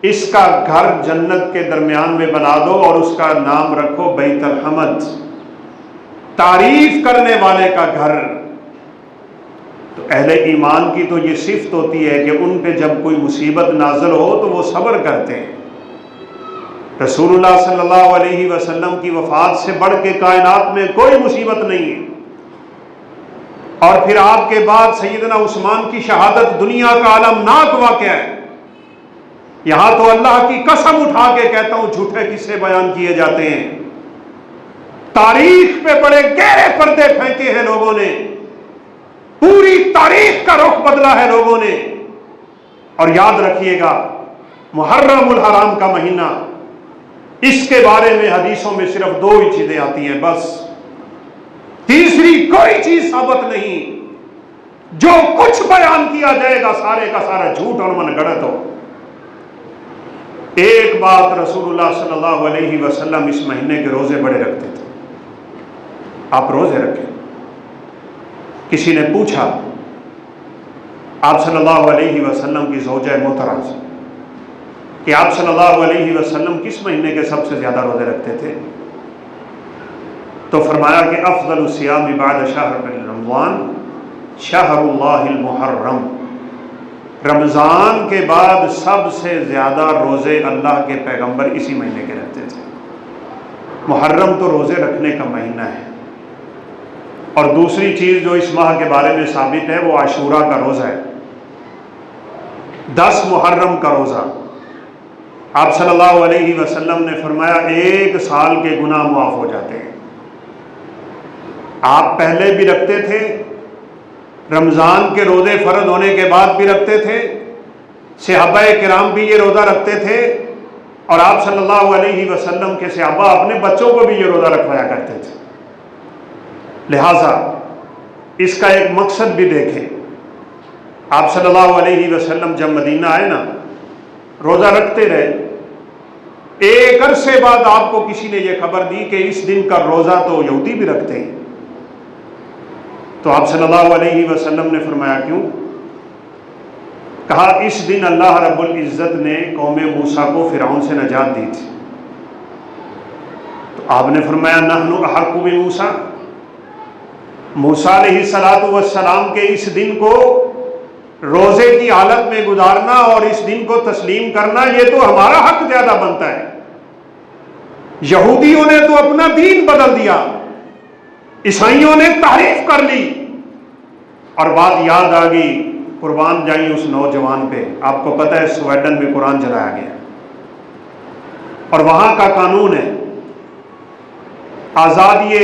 [SPEAKER 1] اس کا گھر جنت کے درمیان میں بنا دو اور اس کا نام رکھو بیت الحمد، تعریف کرنے والے کا گھر۔ تو اہل ایمان کی تو یہ صفت ہوتی ہے کہ ان پہ جب کوئی مصیبت نازل ہو تو وہ صبر کرتے ہیں۔ رسول اللہ صلی اللہ علیہ وسلم کی وفات سے بڑھ کے کائنات میں کوئی مصیبت نہیں ہے، اور پھر آپ کے بعد سیدنا عثمان کی شہادت دنیا کا المناک واقعہ ہے۔ یہاں تو اللہ کی قسم اٹھا کے کہتا ہوں جھوٹے قصے بیان کیے جاتے ہیں، تاریخ پہ بڑے گہرے پردے پھینکے ہیں لوگوں نے، پوری تاریخ کا رخ بدلا ہے لوگوں نے۔ اور یاد رکھیے گا محرم الحرام کا مہینہ، اس کے بارے میں حدیثوں میں صرف دو ہی چیزیں آتی ہیں بس، تیسری کوئی چیز ثابت نہیں۔ جو کچھ بیان کیا جائے گا سارے کا سارا جھوٹ اور من گڑت ہو۔ ایک بات رسول اللہ صلی اللہ علیہ وسلم اس مہینے کے روزے بڑے رکھتے تھے، آپ روزے رکھیں۔ کسی نے پوچھا آپ صلی اللہ علیہ وسلم کی زوجہ محترمہ سے کہ آپ صلی اللہ علیہ وسلم کس مہینے کے سب سے زیادہ روزے رکھتے تھے؟ تو فرمایا کہ افضل الصیام بعد شہر رمضان شہر اللہ المحرم، رمضان کے بعد سب سے زیادہ روزے اللہ کے پیغمبر اسی مہینے کے رکھتے تھے۔ محرم تو روزے رکھنے کا مہینہ ہے۔ اور دوسری چیز جو اس ماہ کے بارے میں ثابت ہے وہ عاشورہ کا روزہ ہے، 10 محرم کا روزہ۔ آپ صلی اللہ علیہ وسلم نے فرمایا 1 سال کے گناہ معاف ہو جاتے ہیں۔ آپ پہلے بھی رکھتے تھے، رمضان کے روزے فرض ہونے کے بعد بھی رکھتے تھے، صحابہ کرام بھی یہ روزہ رکھتے تھے، اور آپ صلی اللہ علیہ وسلم کے صحابہ اپنے بچوں کو بھی یہ روزہ رکھوایا کرتے تھے۔ لہٰذا اس کا ایک مقصد بھی دیکھیں، آپ صلی اللہ علیہ وسلم جب مدینہ آئے نا روزہ رکھتے رہے، ایک عرصے بعد آپ کو کسی نے یہ خبر دی کہ اس دن کا روزہ تو یہودی بھی رکھتے ہیں۔ تو آپ صلی اللہ علیہ وسلم نے فرمایا کیوں؟ کہا اس دن اللہ رب العزت نے قوم موسیٰ کو فرعون سے نجات دی تھی۔ تو آپ نے فرمایا نحن احق بموسیٰ، موسیٰ علیہ السلام کے اس دن کو روزے کی حالت میں گزارنا اور اس دن کو تسلیم کرنا یہ تو ہمارا حق زیادہ بنتا ہے۔ یہودیوں نے تو اپنا دین بدل دیا، عیسائیوں نے تحریف کر لی، اور بات یاد آ گئی قربان جائیں اس نوجوان پہ۔ آپ کو پتہ ہے سویڈن میں قرآن جلایا گیا، اور وہاں کا قانون ہے آزادی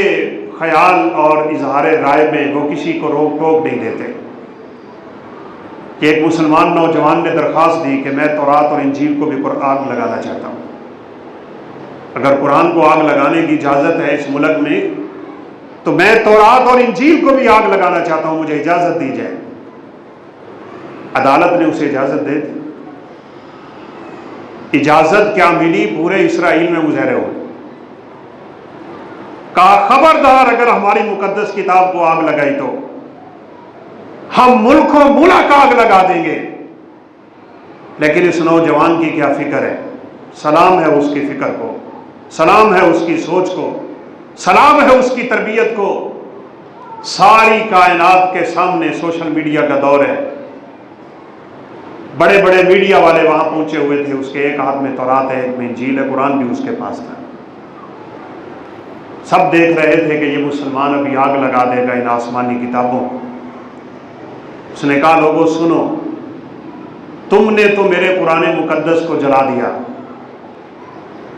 [SPEAKER 1] خیال اور اظہار رائے میں وہ کسی کو روک ٹوک نہیں دیتے، کہ ایک مسلمان نوجوان نے درخواست دی کہ میں تورات اور انجیل کو بھی آگ لگانا چاہتا ہوں۔ اگر قرآن کو آگ لگانے کی اجازت ہے اس ملک میں تو میں تورات اور انجیل کو بھی آگ لگانا چاہتا ہوں، مجھے اجازت دی جائے۔ عدالت نے اسے اجازت دے دی۔ اجازت کیا ملی؟ پورے اسرائیل میں مظاہرے ہو، کہا خبردار اگر ہماری مقدس کتاب کو آگ لگائی تو ہم ملکوں ملک آگ لگا دیں گے۔ لیکن اس نوجوان کی کیا فکر ہے؟ سلام ہے اس کی فکر کو، سلام ہے اس کی سوچ کو، سلام ہے اس کی تربیت کو۔ ساری کائنات کے سامنے سوشل میڈیا کا دور ہے، بڑے بڑے میڈیا والے وہاں پہنچے ہوئے تھے، اس کے ایک ہاتھ میں تورات ہے، ایک میں انجیل ہے، قرآن بھی اس کے پاس تھا۔ سب دیکھ رہے تھے کہ یہ مسلمان ابھی آگ لگا دے گا ان آسمانی کتابوں کو۔ اس نے کہا لوگوں سنو، تم نے تو میرے قرآن مقدس کو جلا دیا،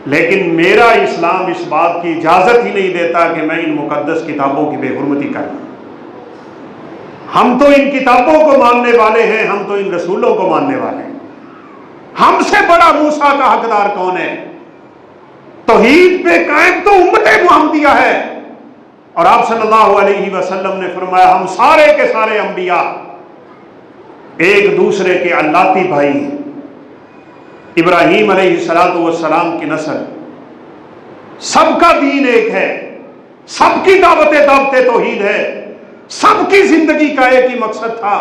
[SPEAKER 1] لیکن میرا اسلام اس بات کی اجازت ہی نہیں دیتا کہ میں ان مقدس کتابوں کی بے حرمتی کروں۔ ہم تو ان کتابوں کو ماننے والے ہیں، ہم تو ان رسولوں کو ماننے والے ہیں۔ ہم سے بڑا موسیٰ کا حقدار کون ہے؟ توحید پہ قائم تو امت محمدیہ ہے، اور آپ صلی اللہ علیہ وسلم نے فرمایا ہم سارے کے سارے انبیاء ایک دوسرے کے اللاتی بھائی ہیں۔ ابراہیم علیہ السلام کی نسل، سب کا دین ایک ہے، سب کی دعوت توحید ہے، سب کی زندگی کا ایک ہی مقصد تھا،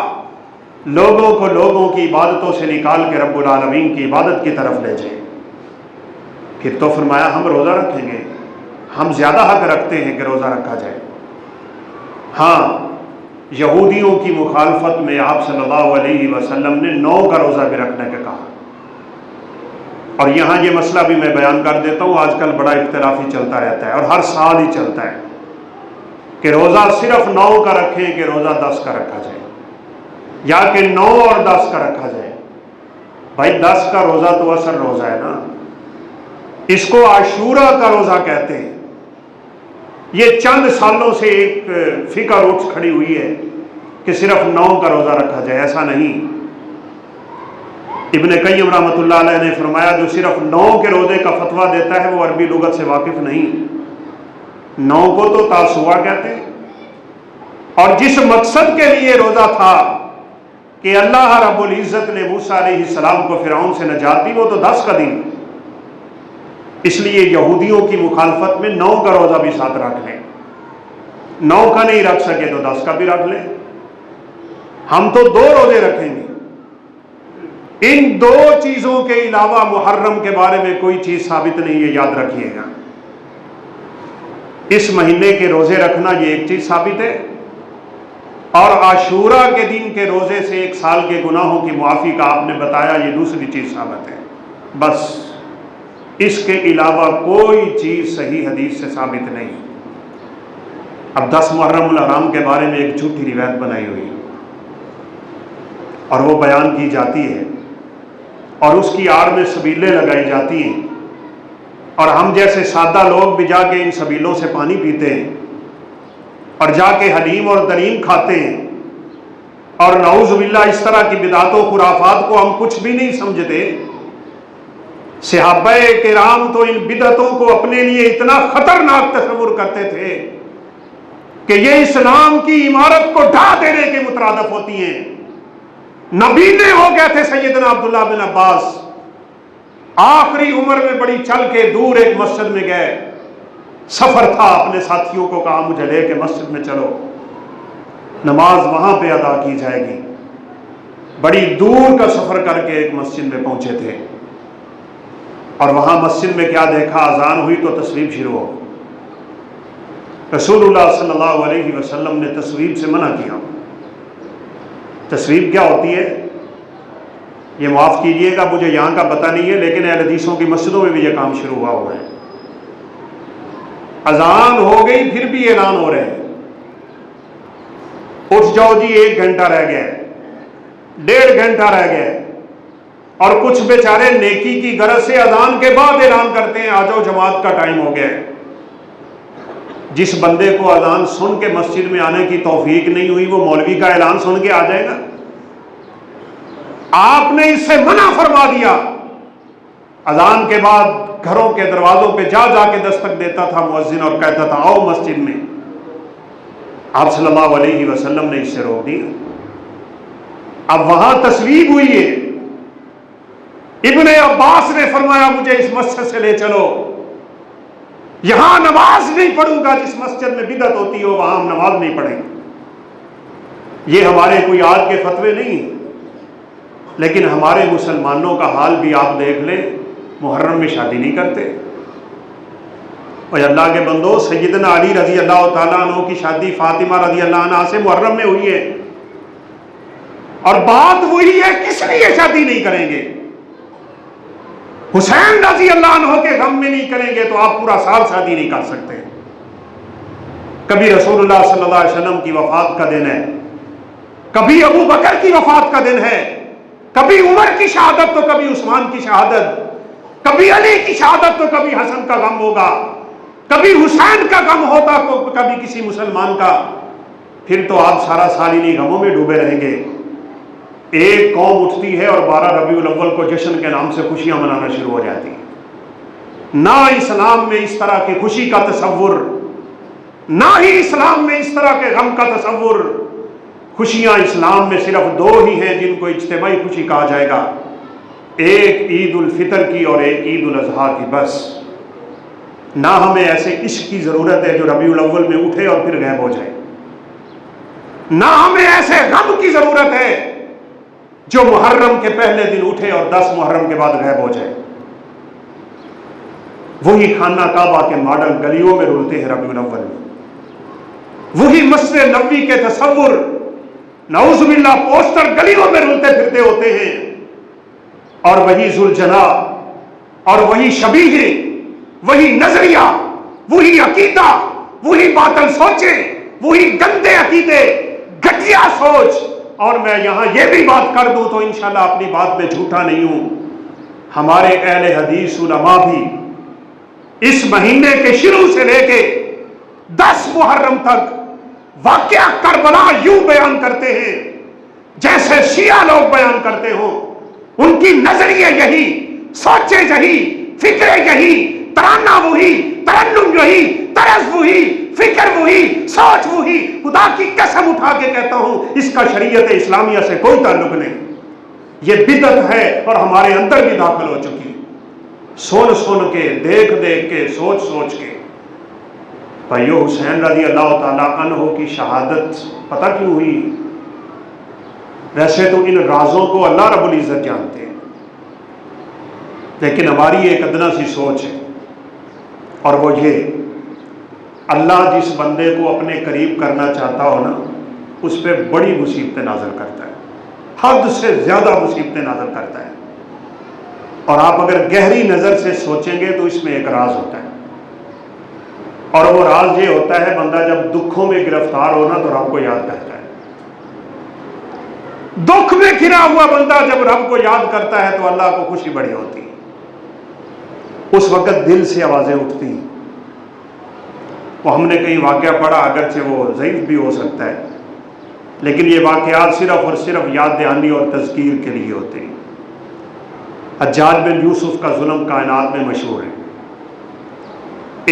[SPEAKER 1] لوگوں کو لوگوں کی عبادتوں سے نکال کے رب العالمین کی عبادت کی طرف لے جائیں۔ پھر تو فرمایا ہم روزہ رکھیں گے، ہم زیادہ حق رکھتے ہیں کہ روزہ رکھا جائے۔ ہاں، یہودیوں کی مخالفت میں آپ صلی اللہ علیہ وسلم نے 9 کا روزہ بھی رکھنے کا کہا۔ اور یہاں یہ مسئلہ بھی میں بیان کر دیتا ہوں، آج کل بڑا اختلافی چلتا رہتا ہے اور ہر سال ہی چلتا ہے کہ روزہ صرف 9 کا رکھیں کہ روزہ 10 کا رکھا جائے، یا کہ 9 اور 10 کا رکھا جائے۔ بھائی 10 کا روزہ تو اصل روزہ ہے نا، اس کو عاشورہ کا روزہ کہتے ہیں۔ یہ چند سالوں سے ایک فکر اٹھ کھڑی ہوئی ہے کہ صرف 9 کا روزہ رکھا جائے، ایسا نہیں۔ ابن قیم رحمۃ اللہ علیہ نے فرمایا جو صرف 9 کے روزے کا فتویٰ دیتا ہے وہ عربی لغت سے واقف نہیں۔ 9 کو تو تاسوعہ کہتے ہیں، اور جس مقصد کے لیے روزہ تھا کہ اللہ رب العزت نے موسیٰ علیہ السلام کو فرعون سے نجات دی، وہ تو 10 کا دن۔ اس لیے یہودیوں کی مخالفت میں 9 کا روزہ بھی ساتھ رکھ لیں، 9 کا نہیں رکھ سکے تو 10 کا بھی رکھ لیں۔ ہم تو 2 روزے رکھیں گے۔ ان 2 چیزوں کے علاوہ محرم کے بارے میں کوئی چیز ثابت نہیں ہے، یاد رکھیے گا۔ اس مہینے کے روزے رکھنا یہ ایک چیز ثابت ہے، اور عاشورہ کے دن کے روزے سے 1 سال کے گناہوں کی معافی کا آپ نے بتایا، یہ دوسری چیز ثابت ہے۔ بس اس کے علاوہ کوئی چیز صحیح حدیث سے ثابت نہیں۔ اب 10 محرم الحرام کے بارے میں ایک جھوٹی روایت بنائی ہوئی اور وہ بیان کی جاتی ہے، اور اس کی آڑ میں سبیلیں لگائی جاتی ہیں، اور ہم جیسے سادہ لوگ بھی جا کے ان سبیلوں سے پانی پیتے ہیں اور جا کے حلیم اور دلیم کھاتے ہیں، اور نعوذ باللہ اس طرح کی بدعات و خرافات کو ہم کچھ بھی نہیں سمجھتے۔ صحابہ کرام تو ان بدعتوں کو اپنے لیے اتنا خطرناک تصور کرتے تھے کہ یہ اسلام کی عمارت کو ڈھا دینے کے مترادف ہوتی ہیں۔ نبینے ہو گئے تھے سیدنا عبداللہ بن عباس، آخری عمر میں بڑی چل کے دور ایک مسجد میں گئے، سفر تھا، اپنے ساتھیوں کو کہا مجھے لے کے مسجد میں چلو، نماز وہاں پہ ادا کی جائے گی۔ بڑی دور کا سفر کر کے ایک مسجد میں پہنچے تھے، اور وہاں مسجد میں کیا دیکھا، اذان ہوئی تو تصویب شروع ہو۔ رسول اللہ صلی اللہ علیہ وسلم نے تصویب سے منع کیا۔ تصویب کیا ہوتی ہے یہ معاف کیجئے گا، مجھے یہاں کا پتہ نہیں ہے، لیکن اہل حدیثوں کی مسجدوں میں بھی یہ کام شروع ہوا ہے۔ اذان ہو گئی پھر بھی اعلان ہو رہے ہیں، اٹھ جاؤ جی 1 گھنٹہ رہ گیا ہے، 1.5 گھنٹہ رہ گیا ہے، اور کچھ بیچارے نیکی کی غرض سے اذان کے بعد اعلان کرتے ہیں آ جاؤ جماعت کا ٹائم ہو گیا ہے۔ جس بندے کو اذان سن کے مسجد میں آنے کی توفیق نہیں ہوئی وہ مولوی کا اعلان سن کے آ جائے گا؟ آپ نے اس سے منع فرما دیا۔ اذان کے بعد گھروں کے دروازوں پہ جا جا کے دستک دیتا تھا مؤذن اور کہتا تھا آؤ مسجد میں۔ آپ صلی اللہ علیہ وسلم نے اس سے روک دیا۔ اب وہاں تصویب ہوئی ہے، ابن عباس نے فرمایا مجھے اس مسجد سے لے چلو، یہاں نماز نہیں پڑھوں گا، جس مسجد میں بدعت ہوتی ہو وہاں ہم نماز نہیں پڑھیں گے۔ یہ ہمارے کوئی آج کے فتوے نہیں ہیں، لیکن ہمارے مسلمانوں کا حال بھی آپ دیکھ لیں، محرم میں شادی نہیں کرتے۔ اور اللہ کے بندو، سیدنا علی رضی اللہ تعالیٰ عنہ کی شادی فاطمہ رضی اللہ عنہ سے محرم میں ہوئی ہے، اور بات وہی ہے کس لیے شادی نہیں کریں گے؟ حسین رضی اللہ عنہ کے غم میں نہیں کریں گے تو آپ پورا سال شادی نہیں کر سکتے۔ کبھی رسول اللہ صلی اللہ علیہ وسلم کی وفات کا دن ہے، کبھی ابو بکر کی وفات کا دن ہے، کبھی عمر کی شہادت تو کبھی عثمان کی شہادت، کبھی علی کی شہادت تو کبھی حسن کا غم ہوگا، کبھی حسین کا غم ہوتا تو کبھی کسی مسلمان کا۔ پھر تو آپ سارا سال انہی غموں میں ڈوبے رہیں گے۔ ایک قوم اٹھتی ہے اور 12 ربیع الاول کو جشن کے نام سے خوشیاں منانا شروع ہو جاتی ہیں۔ نہ اسلام میں اس طرح کی خوشی کا تصور، نہ ہی اسلام میں اس طرح کے غم کا تصور۔ خوشیاں اسلام میں صرف 2 ہی ہیں جن کو اجتماعی خوشی کہا جائے گا، ایک عید الفطر کی اور ایک عید الاضحیٰ کی، بس۔ نہ ہمیں ایسے عشق کی ضرورت ہے جو ربیع الاول میں اٹھے اور پھر غائب ہو جائے، نہ ہمیں ایسے غم کی ضرورت ہے جو محرم کے پہلے دن اٹھے اور 10 محرم کے بعد غائب ہو جائے۔ وہی خانہ کعبہ کے ماڈل گلیوں میں رولتے ہیں ربیع الاول میں، وہی مسجد نبوی کے تصور نعوذ باللہ پوسٹر گلیوں میں رولتے پھرتے ہوتے ہیں، اور وہی ذوالجلال اور وہی شبیہ، وہی نظریہ، وہی عقیدہ، وہی باطل سوچیں، وہی گندے عقیدے، گھٹیا سوچ۔ اور میں یہاں یہ بھی بات کر دوں تو انشاءاللہ اپنی بات میں جھوٹا نہیں ہوں، ہمارے اہل حدیث علماء بھی اس مہینے کے شروع سے لے کے 10 محرم تک واقعہ کربلا یوں بیان کرتے ہیں جیسے شیعہ لوگ بیان کرتے ہوں۔ ان کی نظریے یہی، سوچے یہی، فکرے یہی، ترانہ وہی، ترنم یہی، طرز وہی، فکر وہی، سوچ وہی۔ خدا کی قسم اٹھا کے کہتا ہوں اس کا شریعت اسلامیہ سے کوئی تعلق نہیں، یہ بدعت ہے اور ہمارے اندر بھی داخل ہو چکی، سن سن کے، دیکھ دیکھ کے، سوچ سوچ کے۔ بھائیو، حسین رضی اللہ تعالیٰ عنہ کی شہادت پتہ کیوں ہوئی؟ ویسے تو ان رازوں کو اللہ رب العزت جانتے ہیں، لیکن ہماری ایک ادنا سی سوچ ہے، اور وہ یہ، اللہ جس بندے کو اپنے قریب کرنا چاہتا ہو نا اس پہ بڑی مصیبتیں نازل کرتا ہے، حد سے زیادہ مصیبتیں نازل کرتا ہے۔ اور آپ اگر گہری نظر سے سوچیں گے تو اس میں ایک راز ہوتا ہے، اور وہ راز یہ ہوتا ہے بندہ جب دکھوں میں گرفتار ہونا تو رب کو یاد کرتا ہے۔ دکھ میں گھرا ہوا بندہ جب رب کو یاد کرتا ہے تو اللہ کو خوشی بڑی ہوتی ہے، اس وقت دل سے آوازیں اٹھتی ہیں۔ وہ ہم نے کہیں واقعہ پڑھا، اگرچہ وہ ضعیف بھی ہو سکتا ہے، لیکن یہ واقعات صرف اور صرف یاد دہانی اور تذکیر کے لیے ہوتے ہیں۔ حجاج بن یوسف کا ظلم کائنات میں مشہور ہے۔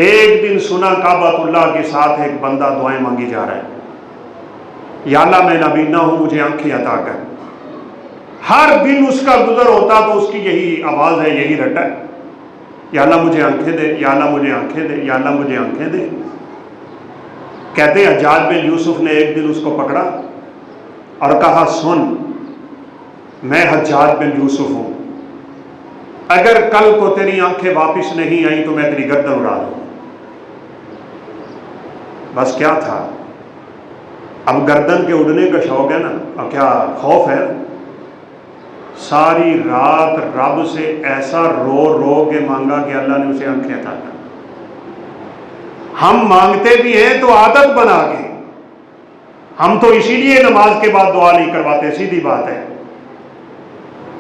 [SPEAKER 1] ایک دن سنا کعبۃ اللہ کے ساتھ ایک بندہ دعائیں مانگی جا رہا ہے، یا اللہ میں نابینا ہوں مجھے آنکھیں عطا کر۔ ہر دن اس کا گزر ہوتا تو اس کی یہی آواز ہے، یہی رٹا ہے، یا اللہ مجھے آنکھیں دے، یا اللہ مجھے آنکھیں دے، یا اللہ مجھے آنکھیں دے۔ کہتے ہیں حجاج بن یوسف نے ایک دن اس کو پکڑا اور کہا سن، میں حجاج بن یوسف ہوں، اگر کل کو تیری آنکھیں واپس نہیں آئیں تو میں تیری گردن اڑا دوں۔ بس کیا تھا، اب گردن کے اڑنے کا شوق ہے نا، اب کیا خوف ہے۔ ساری رات رب سے ایسا رو رو کے مانگا کہ اللہ نے اسے آنکھیں عطا کر۔ ہم مانگتے بھی ہیں تو عادت بنا کے، ہم تو اسی لیے نماز کے بعد دعا نہیں کرواتے، سیدھی بات ہے۔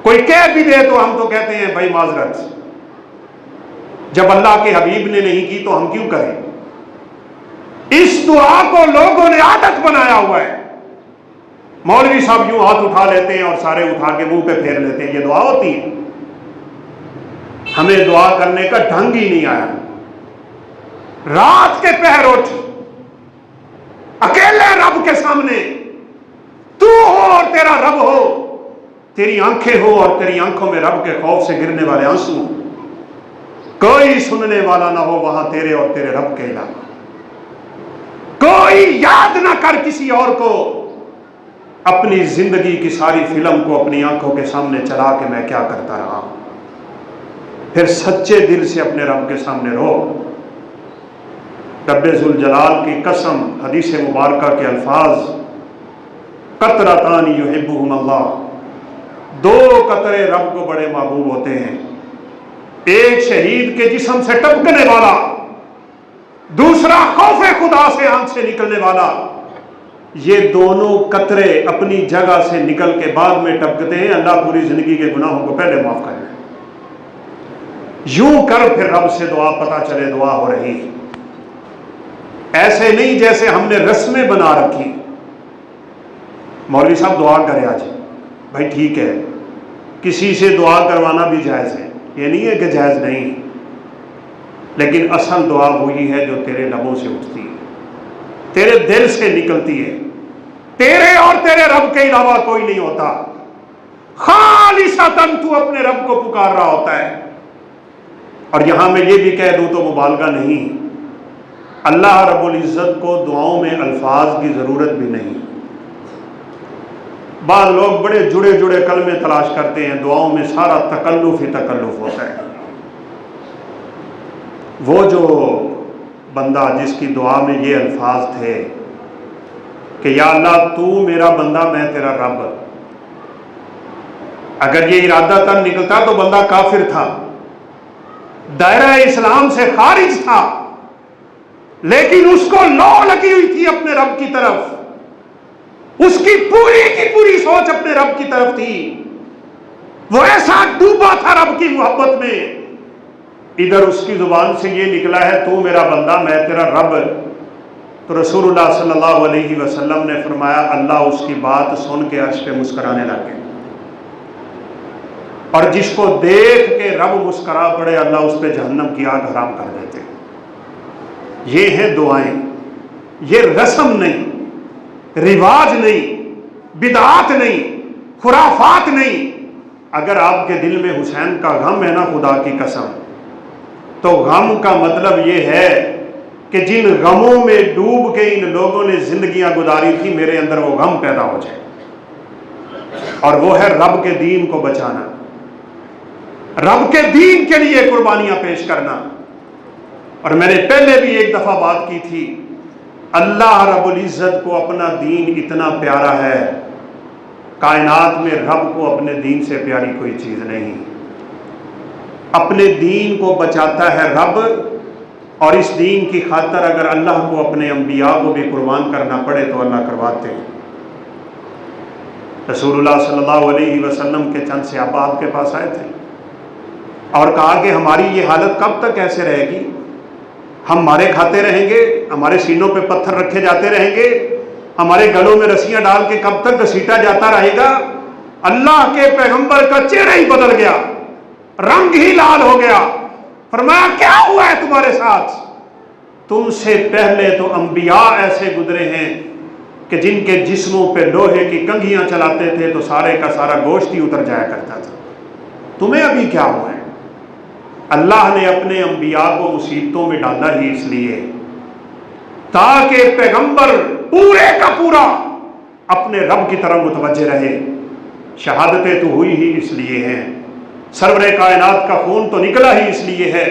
[SPEAKER 1] کوئی کہہ بھی دے تو ہم تو کہتے ہیں بھائی معذرت، جب اللہ کے حبیب نے نہیں کی تو ہم کیوں کریں؟ اس دعا کو لوگوں نے عادت بنایا ہوا ہے۔ مولوی صاحب یوں ہاتھ اٹھا لیتے ہیں اور سارے اٹھا کے منہ پہ پھیر لیتے ہیں، یہ دعا ہوتی ہے؟ ہمیں دعا کرنے کا ڈھنگ ہی نہیں آیا۔ رات کے پہر اٹھ اکیلے رب کے سامنے، تو ہو اور تیرا رب ہو، تیری آنکھیں ہو اور تیری آنکھوں میں رب کے خوف سے گرنے والے آنسو، کوئی سننے والا نہ ہو وہاں تیرے اور تیرے رب کے علاوہ، کوئی یاد نہ کر کسی اور کو، اپنی زندگی کی ساری فلم کو اپنی آنکھوں کے سامنے چلا کے میں کیا کرتا رہا ہوں۔ پھر سچے دل سے اپنے رب کے سامنے رو۔ رب ذوالجلال کی قسم، حدیث مبارکہ کے الفاظ، قطرتان یحبہم اللہ، دو قطرے رب کو بڑے محبوب ہوتے ہیں، ایک شہید کے جسم سے ٹپکنے والا، دوسرا خوف خدا سے آنکھ سے نکلنے والا۔ یہ دونوں قطرے اپنی جگہ سے نکل کے بعد میں ٹپکتے ہیں، اللہ پوری زندگی کے گناہوں کو پہلے معاف کرے۔ یوں کر پھر رب سے دعا، پتہ چلے دعا ہو رہی ہے۔ ایسے نہیں جیسے ہم نے رسمیں بنا رکھی، مولوی صاحب دعا کرے آج، بھائی ٹھیک ہے، کسی سے دعا کروانا بھی جائز ہے، یہ نہیں ہے کہ جائز نہیں، لیکن اصل دعا وہی ہے جو تیرے لبوں سے اٹھتی ہے، تیرے دل سے نکلتی ہے، تیرے اور تیرے رب کے علاوہ کوئی نہیں ہوتا، خالصتاً تو اپنے رب کو پکار رہا ہوتا ہے۔ اور یہاں میں یہ بھی کہہ دوں تو مبالغہ نہیں، اللہ رب العزت کو دعاؤں میں الفاظ کی ضرورت بھی نہیں۔ بعض لوگ بڑے جڑے جڑے کلمے تلاش کرتے ہیں، دعاؤں میں سارا تکلف ہی تکلف ہوتا ہے۔ وہ جو بندہ جس کی دعا میں یہ الفاظ تھے کہ یا اللہ تو میرا بندہ میں تیرا رب، اگر یہ ارادہ تن نکلتا تو بندہ کافر تھا، دائرہ اسلام سے خارج تھا، لیکن اس کو لو لگی ہوئی تھی اپنے رب کی طرف، اس کی پوری سوچ اپنے رب کی طرف تھی، وہ ایسا ڈوبا تھا رب کی محبت میں، ادھر اس کی زبان سے یہ نکلا ہے تو میرا بندہ میں تیرا رب، تو رسول اللہ صلی اللہ علیہ وسلم نے فرمایا اللہ اس کی بات سن کے عرش پہ مسکرانے لگے، اور جس کو دیکھ کے رب مسکرا پڑے اللہ اس پہ جہنم کی آگ حرام کر دیتے۔ یہ ہیں دعائیں، یہ رسم نہیں، رواج نہیں، بدعات نہیں، خرافات نہیں۔ اگر آپ کے دل میں حسین کا غم ہے نا خدا کی قسم، تو غم کا مطلب یہ ہے کہ جن غموں میں ڈوب کے ان لوگوں نے زندگیاں گزاری تھی میرے اندر وہ غم پیدا ہو جائے، اور وہ ہے رب کے دین کو بچانا، رب کے دین کے لیے قربانیاں پیش کرنا۔ اور میں نے پہلے بھی ایک دفعہ بات کی تھی، اللہ رب العزت کو اپنا دین اتنا پیارا ہے، کائنات میں رب کو اپنے دین سے پیاری کوئی چیز نہیں۔ اپنے دین کو بچاتا ہے رب، اور اس دین کی خاطر اگر اللہ کو اپنے انبیاء کو بھی قربان کرنا پڑے تو اللہ کرواتے ہیں۔ رسول اللہ صلی اللہ علیہ وسلم کے چند صحابہ آپ کے پاس آئے تھے اور کہا کہ ہماری یہ حالت کب تک ایسے رہے گی؟ ہم مارے کھاتے رہیں گے، ہمارے سینوں پہ پتھر رکھے جاتے رہیں گے، ہمارے گلوں میں رسیاں ڈال کے کب تک گھسیٹا جاتا رہے گا؟ اللہ کے پیغمبر کا چہرہ ہی بدل گیا، رنگ ہی لال ہو گیا، فرمایا کیا ہوا ہے تمہارے ساتھ؟ تم سے پہلے تو انبیاء ایسے گزرے ہیں کہ جن کے جسموں پہ لوہے کی کنگھیاں چلاتے تھے تو سارے کا سارا گوشت ہی اتر جایا کرتا تھا، تمہیں ابھی کیا ہوا ہے؟ اللہ نے اپنے انبیاء کو مصیبتوں میں ڈالا ہی اس لیے تاکہ پیغمبر پورے کا پورا اپنے رب کی طرف متوجہ رہے۔ شہادتیں تو ہوئی ہی اس لیے ہیں، سرور کائنات کا خون تو نکلا ہی اس لیے ہے،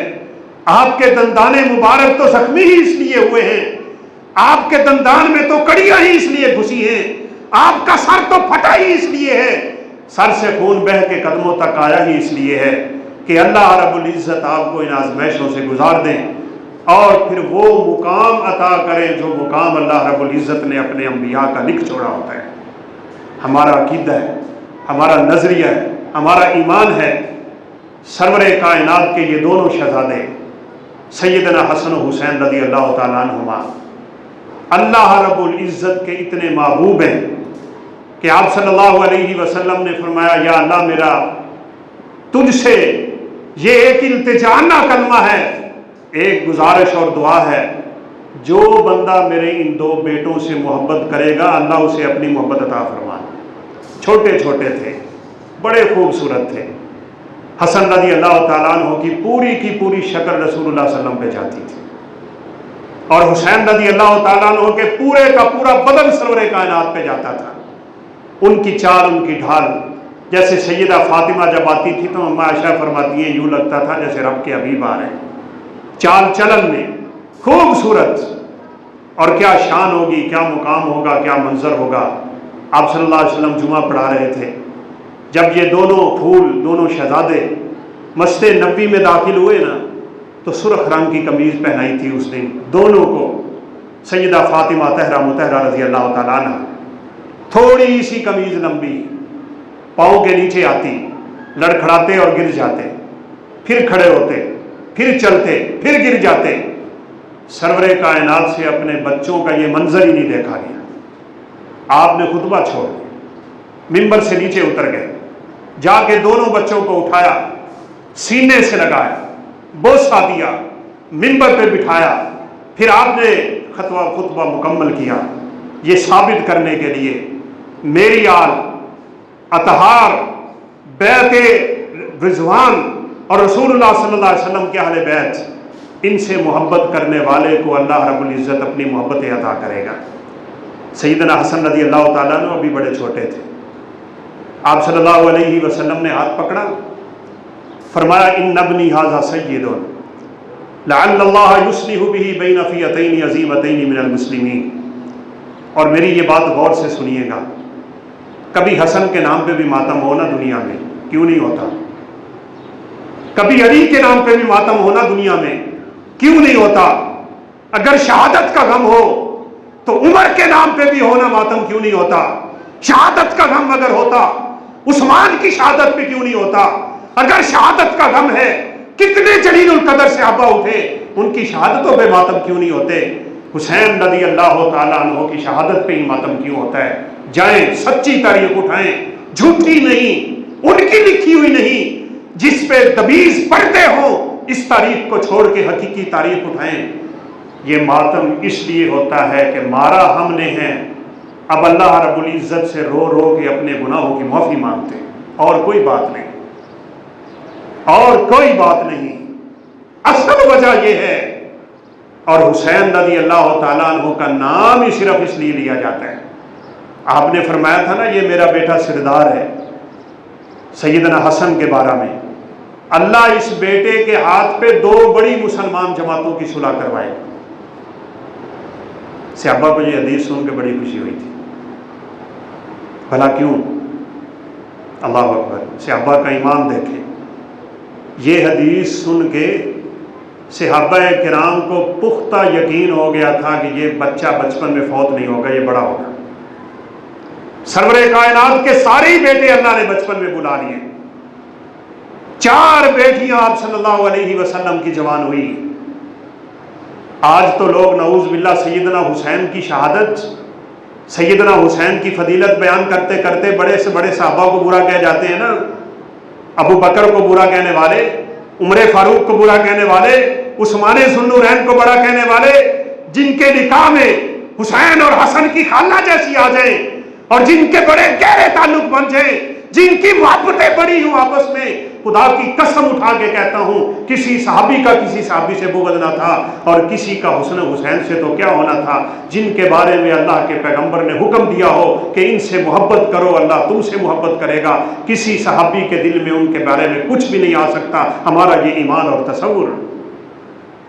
[SPEAKER 1] آپ کے دندان مبارک تو زخمی ہی اس لیے ہوئے ہیں، آپ کے دندان میں تو کڑیاں ہی اس لیے گھسی ہیں، آپ کا سر تو پھٹا ہی اس لیے ہے، سر سے خون بہہ کے قدموں تک آیا ہی اس لیے ہے کہ اللہ رب العزت آپ کو ان آزمائشوں سے گزار دیں، اور پھر وہ مقام عطا کریں جو مقام اللہ رب العزت نے اپنے انبیاء کا لکھ چھوڑا ہوتا ہے۔ ہمارا عقیدہ ہے، ہمارا نظریہ ہے، ہمارا ایمان ہے، سرور کائنات کے یہ دونوں شہزادے سیدنا حسن و حسین رضی اللہ تعالیٰ عنہما اللہ رب العزت کے اتنے محبوب ہیں کہ آپ صلی اللہ علیہ وسلم نے فرمایا یا اللہ میرا تجھ سے یہ ایک التجانہ کلمہ ہے، ایک گزارش اور دعا ہے، جو بندہ میرے ان دو بیٹوں سے محبت کرے گا اللہ اسے اپنی محبت عطا فرما۔ چھوٹے چھوٹے تھے، بڑے خوبصورت تھے۔ حسن رضی اللہ تعالیٰ عنہ کی پوری شکل رسول اللہ صلی اللہ علیہ وسلم پہ جاتی تھی، اور حسین رضی اللہ تعالیٰ عنہ کے پورے کا پورا بدن سرور کائنات پہ جاتا تھا۔ ان کی چال، ان کی ڈھال، جیسے سیدہ فاطمہ جب آتی تھی تو اما عائشہ فرماتی ہیں یوں لگتا تھا جیسے رب کے حبیب آ رہے ہیں، چال چلن میں خوبصورت، اور کیا شان ہوگی، کیا مقام ہوگا، کیا منظر ہوگا۔ آپ صلی اللہ علیہ وسلم جمعہ پڑھا رہے تھے، جب یہ دونوں پھول، دونوں شہزادے مسجد نبوی میں داخل ہوئے نا تو سرخ رنگ کی قمیض پہنائی تھی اس دن دونوں کو سیدہ فاطمہ طاہرہ مطہرہ رضی اللہ تعالیٰ عنہ، تھوڑی سی قمیض لمبی پاؤں کے نیچے آتی، لڑکھڑاتے اور گر جاتے، پھر کھڑے ہوتے، پھر چلتے، پھر گر جاتے۔ سرور کائنات سے اپنے بچوں کا یہ منظر ہی نہیں دیکھا گیا۔ آپ نے خطبہ چھوڑ ممبر سے نیچے اتر گئے، جا کے دونوں بچوں کو اٹھایا، سینے سے لگایا، بوسہ دیا، ممبر پہ بٹھایا، پھر آپ نے خطبہ مکمل کیا، یہ ثابت کرنے کے لیے میری آل، اطہار، بیت رضوان اور رسول اللہ صلی اللہ علیہ وسلم کے اہل بیت، ان سے محبت کرنے والے کو اللہ رب العزت اپنی محبت عطا کرے گا۔ سیدنا حسن رضی اللہ تعالیٰ عنہ ابھی بڑے چھوٹے تھے، آپ صلی اللہ علیہ وسلم نے ہاتھ پکڑا، فرمایا ان ابنی ھذا سید لعل اللہ یصلح بہ بین فئتین عظیمتین من المسلمین۔ اور میری یہ بات غور سے سنیے گا، کبھی حسن کے نام پہ بھی ماتم ہونا دنیا میں کیوں نہیں ہوتا؟ کبھی علی کے نام پہ بھی ماتم ہونا دنیا میں کیوں نہیں ہوتا؟ اگر شہادت کا غم ہو تو عمر کے نام پہ بھی ہونا ماتم کیوں نہیں ہوتا؟ شہادت کا غم اگر ہوتا عثمان کی شہادت پہ کیوں نہیں ہوتا؟ اگر شہادت کا غم ہے کتنے جلیل القدر صحابہ اٹھے، ان کی شہادتوں پہ ماتم کیوں نہیں ہوتے؟ حسین رضی اللہ تعالیٰ عنہ کی شہادت پہ ہی ماتم کیوں ہوتا ہے؟ جائیں سچی تاریخ اٹھائیں، جھوٹی نہیں، ان کی لکھی ہوئی نہیں، جس پہ تبیز پڑھتے ہوں اس تاریخ کو چھوڑ کے حقیقی تاریخ اٹھائیں۔ یہ ماتم اس لیے ہوتا ہے کہ مارا ہم نے ہے، اب اللہ رب العزت سے رو رو کے اپنے گناہوں کی معافی مانگتے ہیں، اور کوئی بات نہیں، اور کوئی بات نہیں۔ اصل وجہ یہ ہے، اور حسین رضی اللہ تعالیٰ عنہ کا نام ہی صرف اس لیے لیا جاتا ہے، آپ نے فرمایا تھا نا یہ میرا بیٹا سردار ہے، سیدنا حسن کے بارے میں اللہ اس بیٹے کے ہاتھ پہ دو بڑی مسلمان جماعتوں کی صلح کروائے۔ صحابہ کو یہ حدیث سن کے بڑی خوشی ہوئی تھی، بھلا کیوں؟ اللہ اکبر، صحابہ کا ایمان دیکھیں، یہ حدیث سن کے صحابہ کرام کو پختہ یقین ہو گیا تھا کہ یہ بچہ بچپن میں فوت نہیں ہوگا، یہ بڑا ہوگا۔ سرور کائنات کے سارے بیٹے اللہ نے بچپن میں بلا لیے، 4 بیٹیاں آپ صلی اللہ علیہ وسلم کی جوان ہوئی۔ آج تو لوگ نعوذ باللہ سیدنا حسین کی شہادت، سیدنا حسین کی فضیلت بیان کرتے کرتے بڑے سے بڑے صحابہ کو برا کہہ جاتے ہیں نا، ابو بکر کو برا کہنے والے، عمر فاروق کو برا کہنے والے، عثمان ذو النورین کو بڑا کہنے والے، جن کے نکاح میں حسین اور حسن کی خالہ جیسی آ جائیں اور جن کے بڑے گہرے تعلق بن جائیں، جن کی محبتیں بڑی ہوں آپس میں، خدا کی قسم اٹھا کے کہتا ہوں کسی صحابی کا کسی صحابی سے بغض نہ تھا، اور کسی کا حسن حسین سے تو کیا ہونا تھا، جن کے بارے میں اللہ کے پیغمبر نے حکم دیا ہو کہ ان سے محبت کرو اللہ تم سے محبت کرے گا، کسی صحابی کے دل میں ان کے بارے میں کچھ بھی نہیں آ سکتا۔ ہمارا یہ ایمان اور تصور۔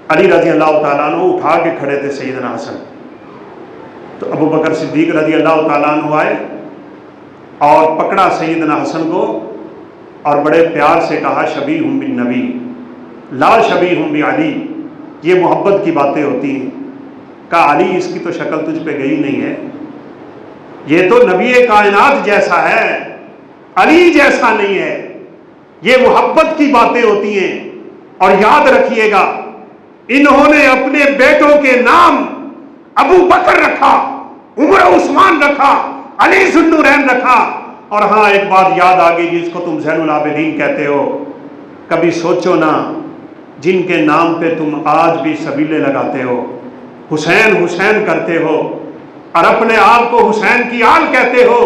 [SPEAKER 1] علی رضی اللہ تعالیٰ عنہ اٹھا کے کھڑے تھے سیدنا حسن، تو ابو بکر صدیق رضی اللہ تعالیٰ عنہ آئے اور پکڑا سیدنا حسن کو اور بڑے پیار سے کہا شبیہٌ بالنبی لا شبیہٌ بعلی، یہ محبت کی باتیں ہوتی ہیں. کہا علی اس کی تو شکل تجھ پہ گئی نہیں ہے، یہ تو نبی کائنات جیسا ہے، علی جیسا نہیں ہے. یہ محبت کی باتیں ہوتی ہیں. اور یاد رکھیے گا انہوں نے اپنے بیٹوں کے نام ابو بکر رکھا، عمر عثمان رکھا، علی ذو النورین رکھا. اور ہاں ایک بات یاد آ گئی جس کو تم زین العابدین کہتے ہو، کبھی سوچو نا جن کے نام پہ تم آج بھی سبیلے لگاتے ہو، حسین حسین کرتے ہو اور اپنے آپ کو حسین کی آل کہتے ہو،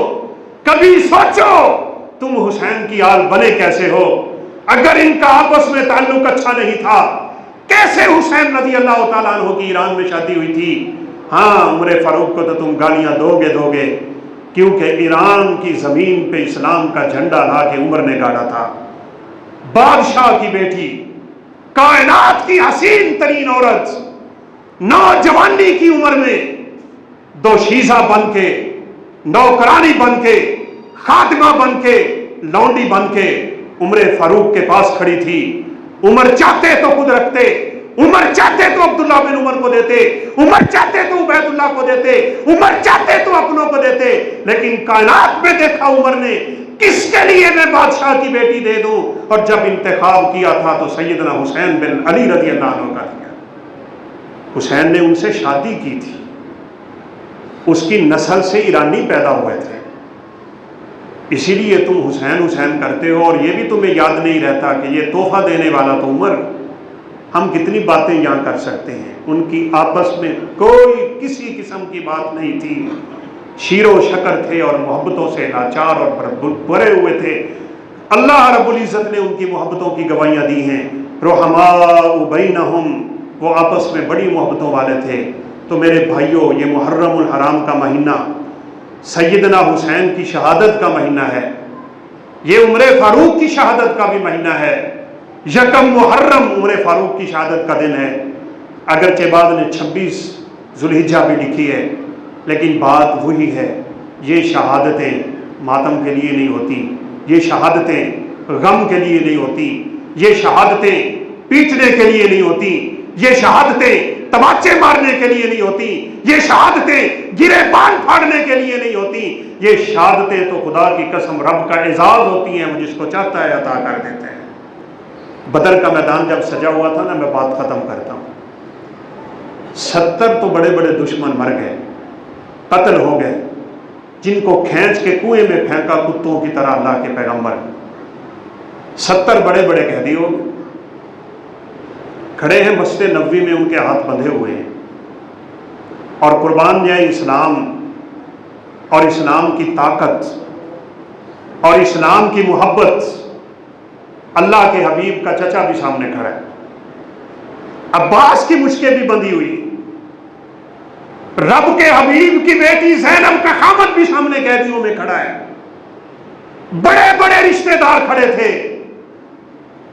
[SPEAKER 1] کبھی سوچو تم حسین کی آل بنے کیسے ہو؟ اگر ان کا آپس میں تعلق اچھا نہیں تھا کیسے حسین رضی اللہ تعالیٰ عنہ کی ایران میں شادی ہوئی تھی؟ ہاں عمر فاروق کو تو تم گالیاں دو گے کیونکہ ایران کی زمین پہ اسلام کا جھنڈا لا کے عمر نے گاڑا تھا. بادشاہ کی بیٹی، کائنات کی حسین ترین عورت، نوجوانی کی عمر میں دوشیزہ بن کے، نوکرانی بن کے، خادمہ بن کے، لونڈی بن کے عمر فاروق کے پاس کھڑی تھی. عمر چاہتے تو خود رکھتے، عمر چاہتے تو عبداللہ بن عمر کو دیتے، عمر چاہتے تو عبید اللہ کو دیتے، عمر چاہتے تو اپنوں کو دیتے، لیکن کائنات میں دیکھا عمر نے کس کے لیے میں بادشاہ کی بیٹی دے دوں. اور جب انتخاب کیا تھا تو سیدنا حسین بن علی رضی اللہ عنہ کا دیا. حسین نے ان سے شادی کی تھی، اس کی نسل سے ایرانی پیدا ہوئے تھے، اسی لیے تم حسین حسین کرتے ہو. اور یہ بھی تمہیں یاد نہیں رہتا کہ یہ تحفہ دینے والا تو عمر. ہم کتنی باتیں یہاں کر سکتے ہیں، ان کی آپس میں کوئی کسی قسم کی بات نہیں تھی. شیر و شکر تھے اور محبتوں سے لاچار اور بھرے ہوئے تھے. اللہ رب العزت نے ان کی محبتوں کی گواہیاں دی ہیں. رحماء بینہم، وہ آپس میں بڑی محبتوں والے تھے. تو میرے بھائیوں، یہ محرم الحرام کا مہینہ سیدنا حسین کی شہادت کا مہینہ ہے، یہ عمر فاروق کی شہادت کا بھی مہینہ ہے. یکم محرم عمر فاروق کی شہادت کا دن ہے. اگرچہ بعد نے 26 ذوالحجہ بھی لکھی ہے، لیکن بات وہی ہے. یہ شہادتیں ماتم کے لیے نہیں ہوتی، یہ شہادتیں غم کے لیے نہیں ہوتی، یہ شہادتیں پیٹنے کے لیے نہیں ہوتی، یہ شہادتیں تماچے مارنے کے لیے نہیں ہوتی، یہ شہادتیں گرے بان پھاڑنے کے لیے نہیں ہوتی. یہ شہادتیں تو خدا کی قسم رب کا اعزاز ہوتی ہیں، وہ جس کو چاہتا ہے عطا کر دیتے ہیں. بدر کا میدان جب سجا ہوا تھا نا، میں بات ختم کرتا ہوں، 70 تو بڑے بڑے دشمن مر گئے، قتل ہو گئے، جن کو کھینچ کے کنویں میں پھینکا کتوں کی طرح اللہ کے پیغمبر. 70 بڑے بڑے قیدی ہو گئے، کھڑے ہیں مسجد نبوی میں، ان کے ہاتھ بندھے ہوئے ہیں. اور قربان جائے اسلام اور اسلام کی طاقت اور اسلام کی محبت. اللہ کے حبیب کا چچا بھی سامنے کھڑا ہے، عباس کی مشکیں بھی بندھی ہوئی، رب کے حبیب کی بیٹی زینب کا خامد بھی سامنے قیدیوں میں کھڑا ہے. بڑے بڑے رشتہ دار کھڑے تھے.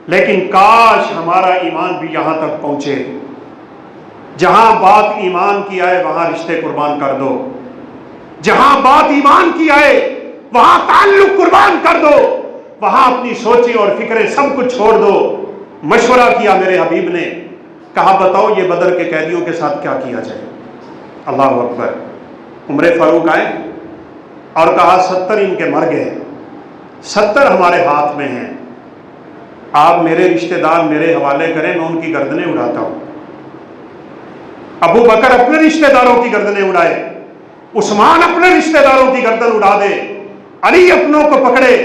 [SPEAKER 1] لیکن کاش ہمارا ایمان بھی یہاں تک پہنچے، جہاں بات ایمان کی آئے وہاں رشتے قربان کر دو، جہاں بات ایمان کی آئے وہاں تعلق قربان کر دو، وہاں اپنی سوچیں اور فکریں سب کچھ چھوڑ دو. مشورہ کیا میرے حبیب نے، کہا بتاؤ یہ بدر کے قیدیوں کے ساتھ کیا کیا جائے. اللہ اکبر. عمر فاروق آئے اور کہا 70 ان کے مر گئے، 70 ہمارے ہاتھ میں ہیں، آپ میرے رشتہ دار میرے حوالے کریں، میں ان کی گردنیں اڑاتا ہوں. ابو بکر اپنے رشتہ داروں کی گردنیں اڑائے، عثمان اپنے رشتہ داروں کی گردن اڑا دے، علی اپنوں کو پکڑے.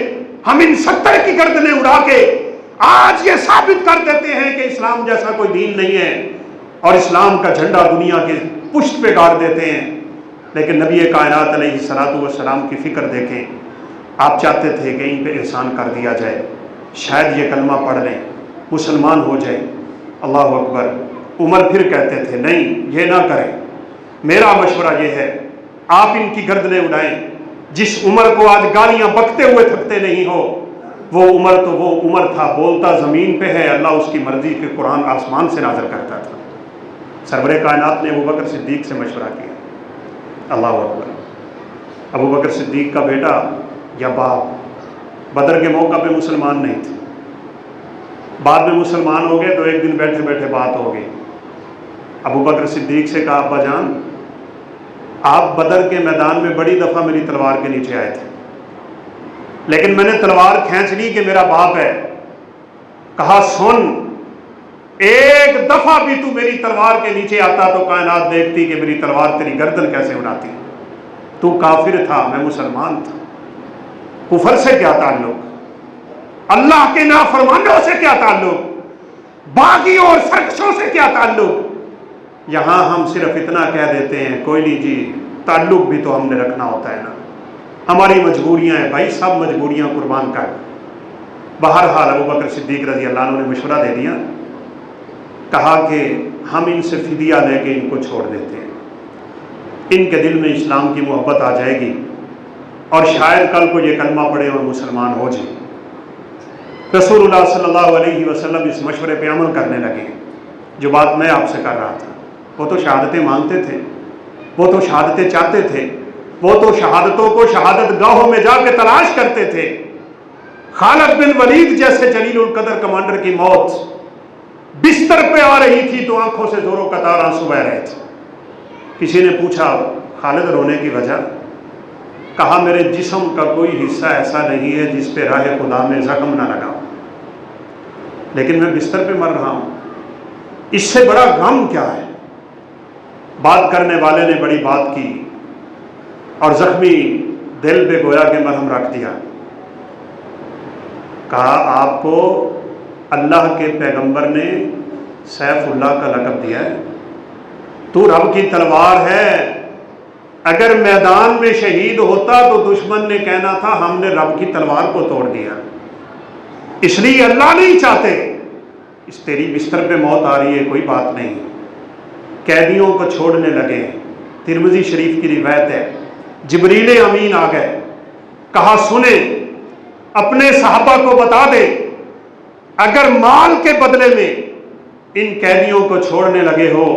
[SPEAKER 1] ہم ان 70 کی گردنیں اڑا کے آج یہ ثابت کر دیتے ہیں کہ اسلام جیسا کوئی دین نہیں ہے، اور اسلام کا جھنڈا دنیا کے پشت پہ گاڑ دیتے ہیں. لیکن نبی کائنات علیہ الصلوۃ والسلام کی فکر دیکھیں. آپ چاہتے تھے کہ ان پہ احسان کر دیا جائے، شاید یہ کلمہ پڑھ لیں، مسلمان ہو جائے. اللہ اکبر. عمر پھر کہتے تھے نہیں یہ نہ کریں، میرا مشورہ یہ ہے آپ ان کی گردنیں اڑائیں. جس عمر کو آج گالیاں بکتے ہوئے تھکتے نہیں ہو، وہ عمر تو وہ عمر تھا، بولتا زمین پہ ہے، اللہ اس کی مرضی کے قرآن آسمان سے نازل کرتا تھا. سرور کائنات نے ابوبکر صدیق سے مشورہ کیا. اللہ اکبر. ابوبکر صدیق کا بیٹا یا باپ بدر کے موقع پہ مسلمان نہیں تھے، بعد میں مسلمان ہو گئے تو ایک دن بیٹھے بیٹھے بات ہو گئی. ابو بکر صدیق سے کہا ابا جان آپ بدر کے میدان میں بڑی دفعہ میری تلوار کے نیچے آئے تھے، لیکن میں نے تلوار کھینچ لی کہ میرا باپ ہے. کہا سن، ایک دفعہ بھی تو میری تلوار کے نیچے آتا تو کائنات دیکھتی کہ میری تلوار تیری گردن کیسے اڑاتی. تو کافر تھا، میں مسلمان تھا. کفر سے کیا تعلق، اللہ کے نافرمانوں سے کیا تعلق، باغیوں اور سرکشوں سے کیا تعلق. یہاں ہم صرف اتنا کہہ دیتے ہیں کوئی نہیں جی، تعلق بھی تو ہم نے رکھنا ہوتا ہے نا، ہماری مجبوریاں ہیں بھائی، سب مجبوریاں قربان کر. بہرحال ابو بکر صدیق رضی اللہ عنہ نے مشورہ دے دیا، کہا کہ ہم ان سے فدیہ لے کے ان کو چھوڑ دیتے ہیں، ان کے دل میں اسلام کی محبت آ جائے گی اور شاید کل کو یہ کلمہ پڑھے اور مسلمان ہو جائے. رسول اللہ صلی اللہ علیہ وسلم اس مشورے پہ عمل کرنے لگے. جو بات میں آپ سے کر رہا تھا، وہ تو شہادتیں مانگتے تھے، وہ تو شہادتیں چاہتے تھے، وہ تو شہادتوں کو شہادت گاہوں میں جا کے تلاش کرتے تھے. خالد بن ولید جیسے جلیل القدر کمانڈر کی موت بستر پہ آ رہی تھی تو آنکھوں سے زوروں قطار آنسو بہ رہے تھے. کسی نے پوچھا خالد رونے کی وجہ؟ کہا میرے جسم کا کوئی حصہ ایسا نہیں ہے جس پہ راہ خدا میں زخم نہ لگا، لیکن میں بستر پہ مر رہا ہوں، اس سے بڑا غم کیا ہے. بات کرنے والے نے بڑی بات کی اور زخمی دل پہ گویا کہ مرہم رکھ دیا. کہا آپ کو اللہ کے پیغمبر نے سیف اللہ کا لقب دیا ہے، تو رب کی تلوار ہے. اگر میدان میں شہید ہوتا تو دشمن نے کہنا تھا ہم نے رب کی تلوار کو توڑ دیا، اس لیے اللہ نہیں چاہتے. اس تیری بستر پہ موت آ رہی ہے کوئی بات نہیں. قیدیوں کو چھوڑنے لگے. ترمذی شریف کی روایت ہے، جبریل امین آ گئے، کہا سنیں اپنے صحابہ کو بتا دے اگر مال کے بدلے میں ان قیدیوں کو چھوڑنے لگے ہو،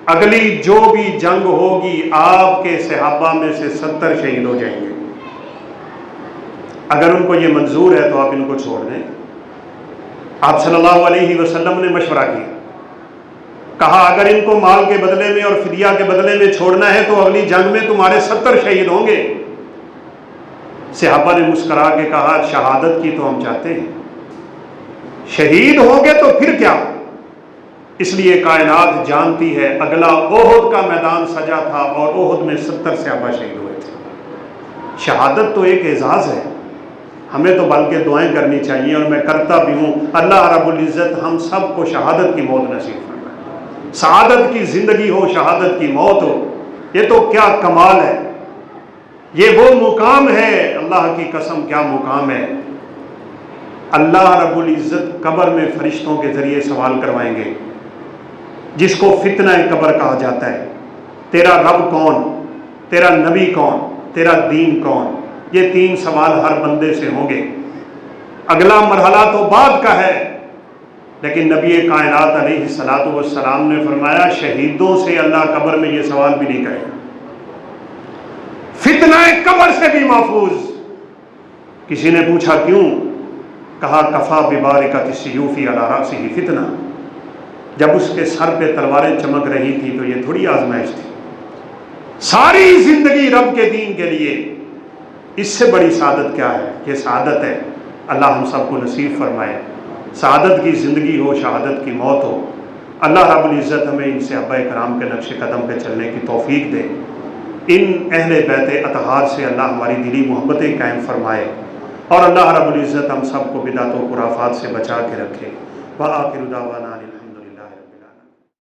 [SPEAKER 1] اگلی جو بھی جنگ ہوگی آپ کے صحابہ میں سے 70 شہید ہو جائیں گے. اگر ان کو یہ منظور ہے تو آپ ان کو چھوڑ دیں. آپ صلی اللہ علیہ وسلم نے مشورہ کیا، کہا اگر ان کو مال کے بدلے میں اور فدیہ کے بدلے میں چھوڑنا ہے تو اگلی جنگ میں تمہارے 70 شہید ہوں گے. صحابہ نے مسکرا کے کہا شہادت کی تو ہم چاہتے ہیں، شہید ہوں گے تو پھر کیا. اس لیے کائنات جانتی ہے اگلا احد کا میدان سجا تھا اور احد میں 70 صحابہ شہید ہوئے تھے. شہادت تو ایک اعزاز ہے، ہمیں تو بلکہ دعائیں کرنی چاہیے اور میں کرتا بھی ہوں. اللہ رب العزت ہم سب کو شہادت کی موت نصیب فرمائے، سعادت کی زندگی ہو، شہادت کی موت ہو. یہ تو کیا کمال ہے، یہ وہ مقام ہے، اللہ کی قسم کیا مقام ہے. اللہ رب العزت قبر میں فرشتوں کے ذریعے سوال کروائیں گے، جس کو فتنہ قبر کہا جاتا ہے. تیرا رب کون، تیرا نبی کون، تیرا دین کون. یہ 3 سوال ہر بندے سے ہوں گے. اگلا مرحلہ تو بعد کا ہے، لیکن نبی کائنات علیہ الصلوۃ والسلام نے فرمایا شہیدوں سے اللہ قبر میں یہ سوال بھی نہیں کرے گا. فتنہ قبر سے بھی محفوظ. کسی نے پوچھا کیوں؟ کہا کفا ببارکۃ السیوف علی رأسہ فتنہ. جب اس کے سر پہ تلواریں چمک رہی تھی تو یہ تھوڑی آزمائش تھی، ساری زندگی رب کے دین کے لیے. اس سے بڑی سعادت کیا ہے؟ یہ سعادت ہے. اللہ ہم سب کو نصیب فرمائے سعادت کی زندگی ہو، شہادت کی موت ہو. اللہ رب العزت ہمیں ان صحابہ کرام کے نقش قدم پہ چلنے کی توفیق دے. ان اہل بیت اطہار سے اللہ ہماری دلی محبتیں قائم فرمائے اور اللہ رب العزت ہم سب کو بدعت و خرافات سے بچا کے رکھے. وآخر دعوانا